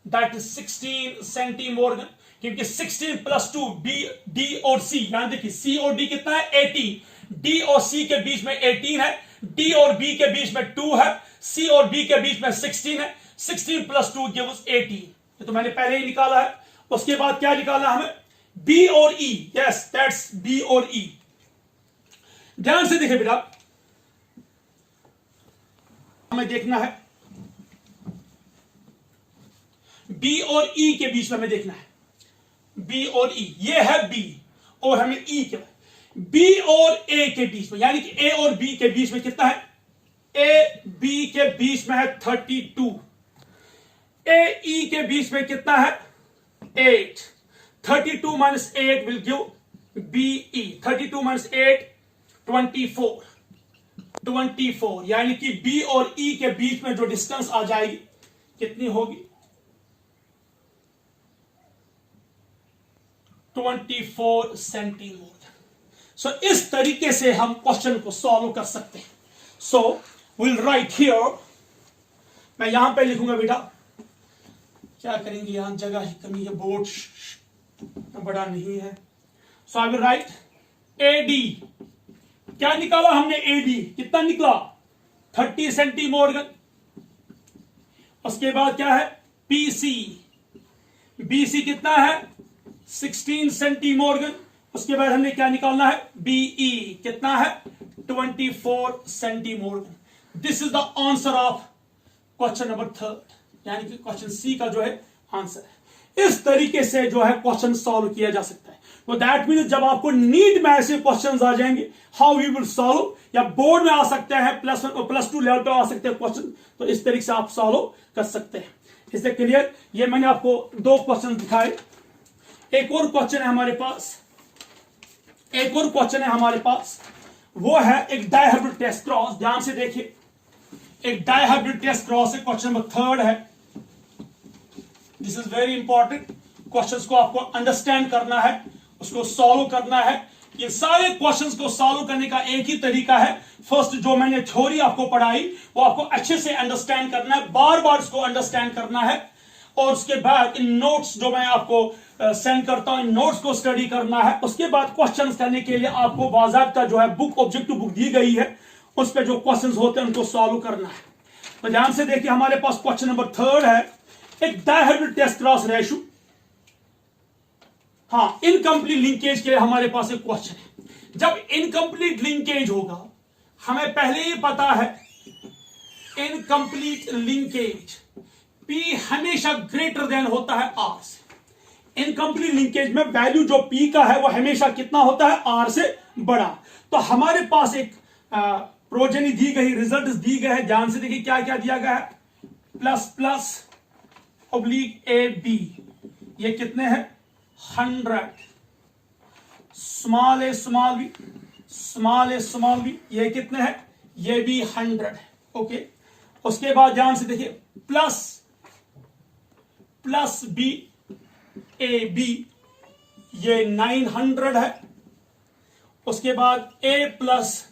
दैट इज 16 सेंटीमोर्गन। क्योंकि 16 प्लस 2, बी डी और सी, यहां देखिए सी और डी कितना है, 18। डी और सी के बीच में 18 है, डी और बी के बीच में 2 है, सी और बी के बीच में 16 है। 16 प्लस 2 गिव्स 18। ये तो मैंने पहले ही निकाला है। उसके बाद क्या निकालना हमें, बी और ई। यस, दैट्स बी और ई। ध्यान से देखिए बेटा, हमें देखना है बी और ई के बीच में, हमें देखना है बी और ई। ये है बी और हमें ई के, बी और ए के बीच में, यानी कि ए और बी के बीच में कितना है, ए बी के बीच में है 32, ए ई के बीच में कितना है 8। 32 minus 8 will give B E. 32 minus 8 24, 24। यानी कि बी और ई के बीच में जो डिस्टेंस आ जाएगी कितनी होगी, 24 सेंटीमीटर। सो इस तरीके से हम क्वेश्चन को सॉल्व कर सकते हैं। सो विल राइट हियर, मैं यहां पे लिखूंगा बेटा, क्या करेंगे, यहां जगह की कमी है, बोर्ड बड़ा नहीं है। So I will write A D. क्या निकाला हमने, ए डी कितना निकला, 30 सेंटीमोर्गन। उसके बाद क्या है, पी सी, बी सी कितना है 16 सेंटीमोर्गन। उसके बाद हमने क्या निकालना है, बीई कितना है 24 centimorgan. This is the answer of question number 3, यानी कि क्वेश्चन सी का जो है आंसर है। इस तरीके से जो है क्वेश्चन सॉल्व किया जा सकता है। तो दैट मीन्स जब आपको नीट में ऐसे क्वेश्चंस आ जाएंगे, हाउ यू विल सॉल्व, या बोर्ड में आ सकते हैं, प्लस 1 और प्लस 2 लेवल पे आ सकते हैं क्वेश्चन, तो इस तरीके से आप सॉल्व कर सकते हैं। इससे क्लियर? ये मैंने आपको 2 क्वेश्चन दिखाए। एक और क्वेश्चन है हमारे पास, वो है एक डायहाइब्रिड टेस्ट क्रॉस। ध्यान से देखिए, एक डायहाइब्रिड टेस्ट क्रॉस है, क्वेश्चन नंबर 3 है। This is very important. Questions को आपको अंडरस्टैंड करना है, उसको सॉल्व करना है। ये सारे क्वेश्चंस को सॉल्व करने का एक ही तरीका है। फर्स्ट जो मैंने थ्योरी आपको पढ़ाई वो आपको अच्छे से अंडरस्टैंड करना है, बार बार इसको अंडरस्टैंड करना है, और उसके बाद इन नोट्स जो मैं आपको सेंड करता हूं, इन नोट्स को स्टडी करना है। उसके बाद क्वेश्चंस करने के लिए आपको बाकायदा जो है बुक, ऑब्जेक्टिव बुक दी गई है, उस पर जो क्वेश्चंस होते हैं उनको सॉल्व करना है। तो ध्यान से देखिए, हमारे पास क्वेश्चन नंबर 3 है, एक डायहाइब्रिड टेस्ट क्रॉस रेशियो। हाँ, इनकम्प्लीट लिंकेज के लिए हमारे पास एक क्वेश्चन है। जब इनकम्प्लीट लिंकेज होगा, हमें पहले ही पता है इनकम्प्लीट लिंकेज P हमेशा ग्रेटर देन होता है R से। इनकम्प्लीट लिंकेज में वैल्यू जो P का है वो हमेशा कितना होता है, R से बड़ा। तो हमारे पास एक प्रोजेनी दी गई, रिजल्ट दी गए हैं। ध्यान से देखिए क्या क्या दिया गया है, प्लस ऑब्लिक AB, ये कितने हैं, 100, स्मॉल ए स्मॉल बी, ये कितने हैं, ये भी 100 है। ओके, उसके बाद ध्यान से देखिए प्लस बी ए बी, ये 900 है। उसके बाद A plus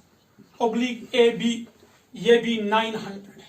oblique A B, ये भी 900 है।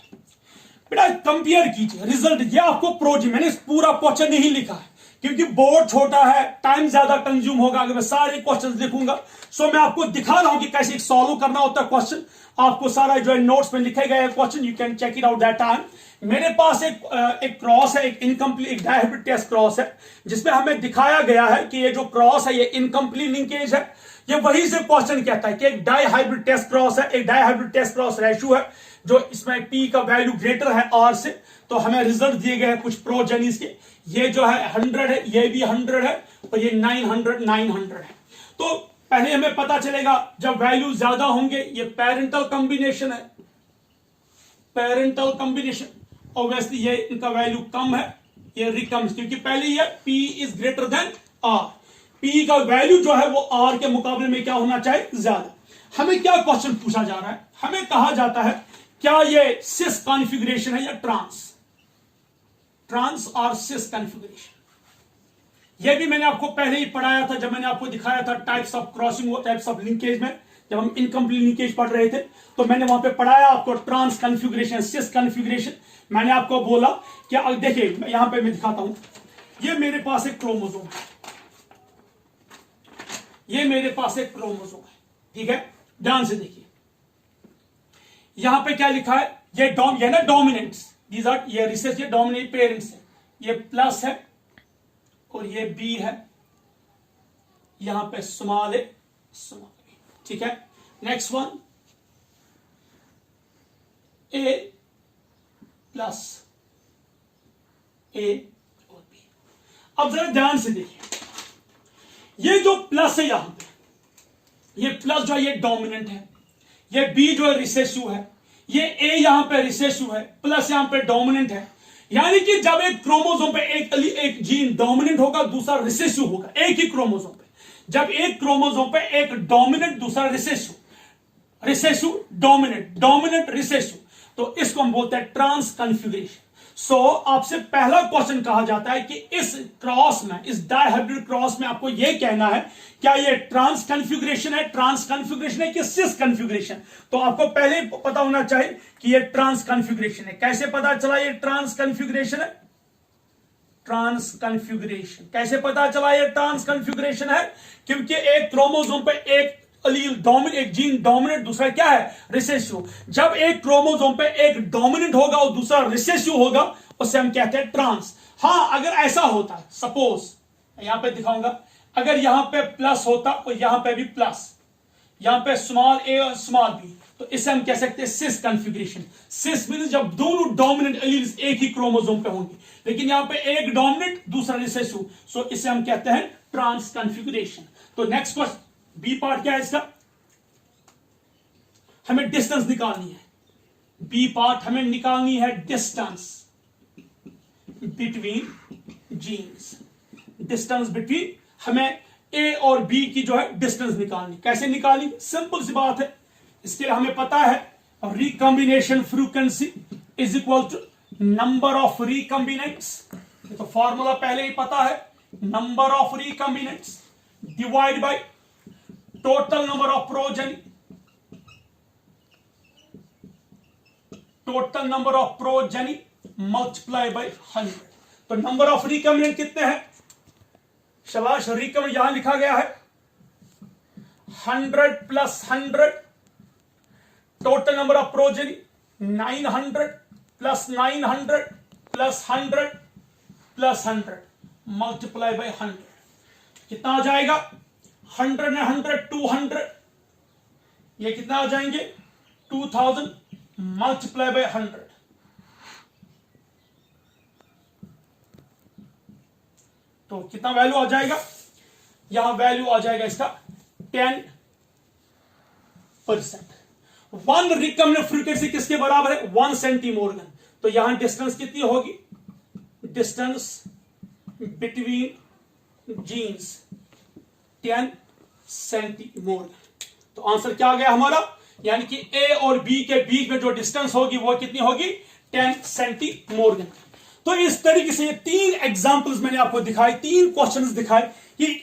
बेटा कंपेयर कीजिए रिजल्ट। ये आपको प्रोजेक्ट, मैंने पूरा क्वेश्चन नहीं लिखा है क्योंकि बोर्ड छोटा है, टाइम ज्यादा कंज्यूम होगा अगर मैं सारे क्वेश्चंस लिखूंगा। सो मैं आपको दिखा रहा हूं कि कैसे सॉल्व करना होता है क्वेश्चन। आपको सारा जो है नोट्स में लिखे गए question, you can check it out that time. मेरे पास एक क्रॉस है, एक इनकम्प्लीट डायहाइब्रिड टेस्ट क्रॉस है, जिसमें हमें दिखाया गया है कि ये जो क्रॉस है ये इनकम्प्लीट लिंकेज है। ये वही से क्वेश्चन कहता है कि एक डायहाइब्रिड टेस्ट क्रॉस है, एक डायहाइब्रिड टेस्ट क्रॉस रेशियो है, जो इसमें P का वैल्यू ग्रेटर है R से। तो हमें रिजल्ट दिए गए हैं कुछ प्रोजेनीज के, ये जो है 100 है, ये भी 100 है, और ये 900 है। तो पहले हमें पता चलेगा जब वैल्यू ज्यादा होंगे, ये पेरेंटल कॉम्बिनेशन है, पेरेंटल कॉम्बिनेशन, ऑब्वियसली ये इनका वैल्यू कम है, ये रिकम, क्योंकि पहले ये P is greater than R। P का वैल्यू जो है वो R के मुकाबले में क्या होना चाहिए, ज्यादा। हमें क्या क्वेश्चन पूछा जा रहा है, हमें कहा जाता है क्या ये सिस कॉन्फ़िगरेशन है या ट्रांस और सिस कॉन्फ़िगरेशन। यह भी मैंने आपको पहले ही पढ़ाया था जब मैंने आपको दिखाया था types of crossing, types of linkage में, जब हम इनकम्प्लीट लिंकेज पढ़ रहे थे तो मैंने वहां पे पढ़ाया आपको ट्रांस कॉन्फ़िगरेशन, सिस कॉन्फ़िगरेशन। मैंने आपको बोला कि देखिए यहां पे मैं दिखाता हूं, ये मेरे पास एक क्रोमोसोम है, ये मेरे पास एक क्रोमोसोम है, ठीक है। ध्यान से देखिए यहां पे क्या लिखा है, ये ना डोमिनेंट्स, दीज आर, ये रिसेस, ये डोमिनेंट पेरेंट्स है, ये प्लस है और ये बी है, यहां पे स्मॉल ए, ठीक है। नेक्स्ट वन ए प्लस ए और बी। अब जरा ध्यान से देखिए, ये जो प्लस है यहां पे, ये प्लस जो है ये डोमिनेंट है, ये बी जो है रिसेसिव है, ये ए यहां पे रिसेसिव है, प्लस यहां पे डोमिनेंट है। यानी कि जब एक क्रोमोसोम पे एक जीन डोमिनेंट होगा, दूसरा रिसेसिव होगा, एक ही क्रोमोसोम पे। जब एक क्रोमोसोम पे एक डोमिनेंट दूसरा recessive, recessive dominant, dominant recessive, तो इसको हम बोलते हैं ट्रांस कॉन्फ़िगरेशन। सो आपसे पहला क्वेश्चन कहा जाता है कि इस क्रॉस में, इस डायहाइब्रिड क्रॉस में आपको यह कहना है क्या ये ट्रांस कॉन्फ़िगरेशन है, ट्रांस कॉन्फ़िगरेशन है कि सिस कॉन्फ़िगरेशन। तो आपको पहले पता होना चाहिए कि ये ट्रांस कॉन्फ़िगरेशन है। कैसे पता चला ये ट्रांस कॉन्फ़िगरेशन है, ट्रांस कॉन्फ़िगरेशन कैसे पता चला ये ट्रांस कॉन्फ़िगरेशन है, क्योंकि एक क्रोमोसोम पे एक अलील डोमिनेंट, एक जीन डोमिनेंट, दूसरा क्या है रिसेसिव। जब एक क्रोमोसोम पे एक डोमिनेंट होगा और दूसरा रिसेसिव होगा, उसे हम कहते हैं ट्रांस। हां, अगर ऐसा होता है, सपोज यहां पे दिखाऊंगा, अगर यहां पे प्लस होता और यहां पे भी प्लस, यहां पे स्मॉल ए और स्मॉल बी, तो इसे हम कह सकते हैं सिस कॉन्फ़िगरेशन। सिस मींस जब दोनों डोमिनेंट एलील्स एक ही क्रोमोसोम पे होंगे, लेकिन यहां पे एक डोमिनेंट दूसरा रिसेसिव, सो इसे हम कहते हैं ट्रांस कॉन्फ़िगरेशन। तो नेक्स्ट क्वेश्चन बी पार्ट क्या है इसका, हमें डिस्टेंस निकालनी है। बी पार्ट हमें निकालनी है distance between genes. Distance between, हमें ए और बी की जो है डिस्टेंस निकालनी। कैसे निकालनी, सिंपल सी बात है। इसके लिए हमें पता है recombination frequency is equal to number of recombinants. तो फॉर्मूला पहले ही पता है, number of recombinants divide by total number of progeny, total number of progeny multiply by 100। तो नंबर ऑफ रिकॉम्बिनेंट कितने हैं, शाबाश, रिकॉम्बिनेंट यहां लिखा गया है 100 plus 100, total number of progeny 900 plus 900 plus 100 plus 100 multiply by 100। कितना आ जाएगा, 100 ने 100 200, ये कितना आ जाएंगे 2000 मल्टीप्लाई बाय 100। तो कितना वैल्यू आ जाएगा, यहां वैल्यू आ जाएगा इसका 10%। 1 रिकॉम्बिनेंट फ्रीक्वेंसी किसके बराबर है, 1 सेंटीमोर्गन। तो यहां डिस्टेंस कितनी होगी, डिस्टेंस बिटवीन जीन्स 10 सेंटीमोर्गन। तो आंसर क्या आ गया हमारा, यानी कि ए और बी के बीच में जो डिस्टेंस होगी वो कितनी होगी, 10 सेंटीमोर्गन। तो इस तरीके से ये 3 एग्जांपल्स मैंने आपको दिखाए, 3 क्वेश्चंस दिखाए कि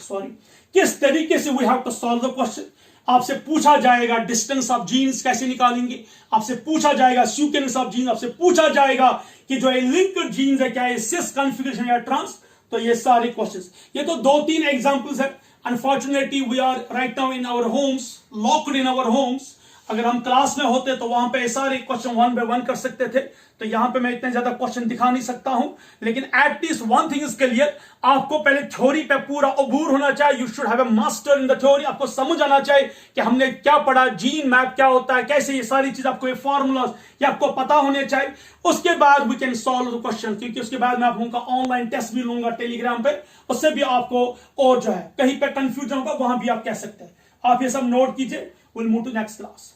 सॉरी किस तरीके से we have to solve the question. आपसे पूछा जाएगा डिस्टेंस ऑफ जीन्स कैसे निकालेंगे, आपसे पूछा जाएगा सीक्वेंस ऑफ जीन्स, आपसे पूछा जाएगा कि जो लिंक्ड जीन्स है क्या है सिस कॉन्फ़िगरेशन या ट्रांस। तो ये सारे क्वेश्चंस, ये तो 2-3 एग्जांपल्स है। Unfortunately we are right now in our homes, locked in our homes. अगर हम क्लास में होते तो वहां पे सारे क्वेश्चन 1 बाय 1 कर सकते थे। तो यहां पे मैं इतने ज्यादा क्वेश्चन दिखा नहीं सकता हूं, लेकिन at least one thing is clear, आपको पहले थ्योरी पे पूरा अबूर होना चाहिए। You should have a master in the theory. आपको समझ आना चाहिए कि हमने क्या पढ़ा, जीन मैप क्या होता है, कैसे, ये सारी चीज आपको, ये फॉर्मूलाज ये आपको पता होने चाहिए। उसके बाद we can solve the question, क्योंकि उसके बाद मैं आप लोगों का ऑनलाइन टेस्ट भी लूंगा टेलीग्राम पे, उससे भी आपको और जो है कहीं पे कंफ्यूजन होगा वहां भी आप कह सकते हैं। आप ये सब नोट कीजिए। Will move to next class.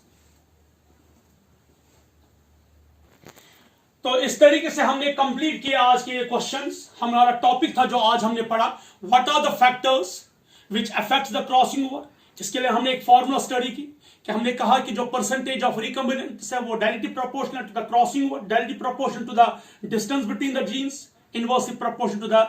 तो इस तरीके से हमने कंप्लीट किया आज के ये क्वेश्चंस। हमारा टॉपिक था जो आज हमने पढ़ा, what are the factors which affects the crossing over, जिसके लिए हमने एक फॉर्मूला स्टडी की कि हमने कहा कि जो परसेंटेज ऑफ रिकॉम्बिनेंट्स है वो directly proportional to the crossing over, directly proportional to the distance between the genes, inversely proportional to the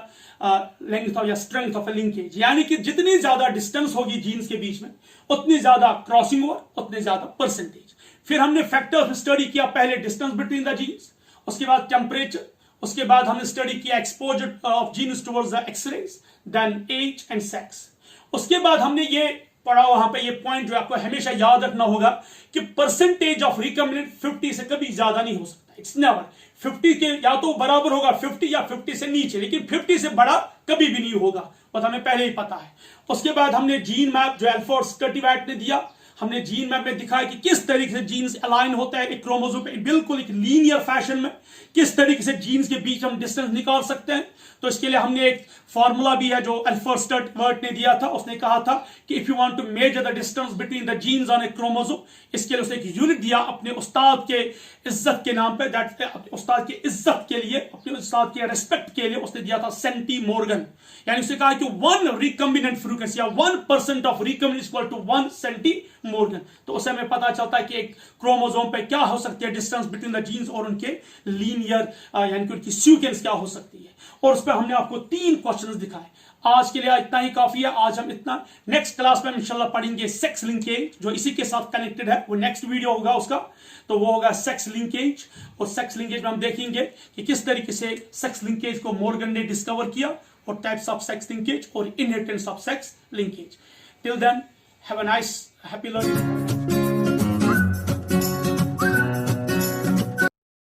length of या स्ट्रेंथ ऑफ ए लिंकेज। यानी कि जितनी ज्यादा डिस्टेंस होगी जीन्स के बीच में उतनी ज्यादा क्रॉसिंग ओवर, उतनी ज्यादा परसेंटेज। फिर हमने फैक्टर्स स्टडी किया, पहले डिस्टेंस बिटवीन द जीन्स, उसके बाद टेम्परेचर, उसके बाद हमने स्टडी किया exposure of genes towards the X-rays, then age and sex. उसके बाद हमने ये पढ़ा, वहां पे ये पॉइंट जो आपको हमेशा याद रखना होगा कि परसेंटेज ऑफ रिकॉम्बिनेंट 50 से कभी ज्यादा नहीं हो सकता। इट्स नेवर 50 के या तो बराबर होगा 50 या 50 से नीचे, लेकिन 50 से बड़ा कभी भी नहीं होगा, वो हमें पहले ही पता है। उसके बाद हमने जीन मैप जो एल्फोर्ड स्कर्टिवैट ने दिया, हमने जीन मैप में दिखाया कि किस तरीके से जीन्स अलाइन होता है एक क्रोमोसोम पे, बिल्कुल एक लीनियर फैशन में, किस तरीके से जीन्स के बीच हम डिस्टेंस निकाल सकते हैं। तो इसके लिए हमने एक फॉर्मूला भी है जो एल्फोर्ड स्कर्टिवैट ने दिया था। उसने कहा था कि if you want to measure the distance between the genes on a chromosome, इसके लिए उसने एक यूनिट दिया अपने उस्ताद के इज्जत के नाम पे, दैट उस्ताद की इज्जत के लिए, अपने उस्ताद के रेस्पेक्ट के लिए उसने दिया था सेंटीमोर्गन। यानी उसने कहा कि 1 रिकॉम्बिनेंट फ्रीक्वेंसी या 1% ऑफ रिकॉम्बिनेंट इक्वल टू 1 सेंटीमोर्गन। तो उससे हमें पता चलता है कि एक क्रोमोसोम पे क्या हो सकती है डिस्टेंस बिटवीन द जीन्स और उनके लीनियर यानी कि उनकी सीक्वेंस क्या हो सकती है। और उस पर हमने आपको 3 क्वेश्चंस दिखाए। आज के लिए इतना ही काफी है, आज हम इतना। नेक्स्ट क्लास में हम इंशाल्लाह पढ़ेंगे सेक्स लिंकेज, जो इसी के साथ कनेक्टेड है, वो नेक्स्ट वीडियो होगा उसका, तो वो होगा सेक्स लिंकेज। और सेक्स लिंकेज में हम देखेंगे कि किस तरीके से सेक्स लिंकेज को मॉर्गन ने डिस्कवर किया, और टाइप्स ऑफ सेक्स लिंकेज और inheritance of sex linkage. Till then have a nice happy learning.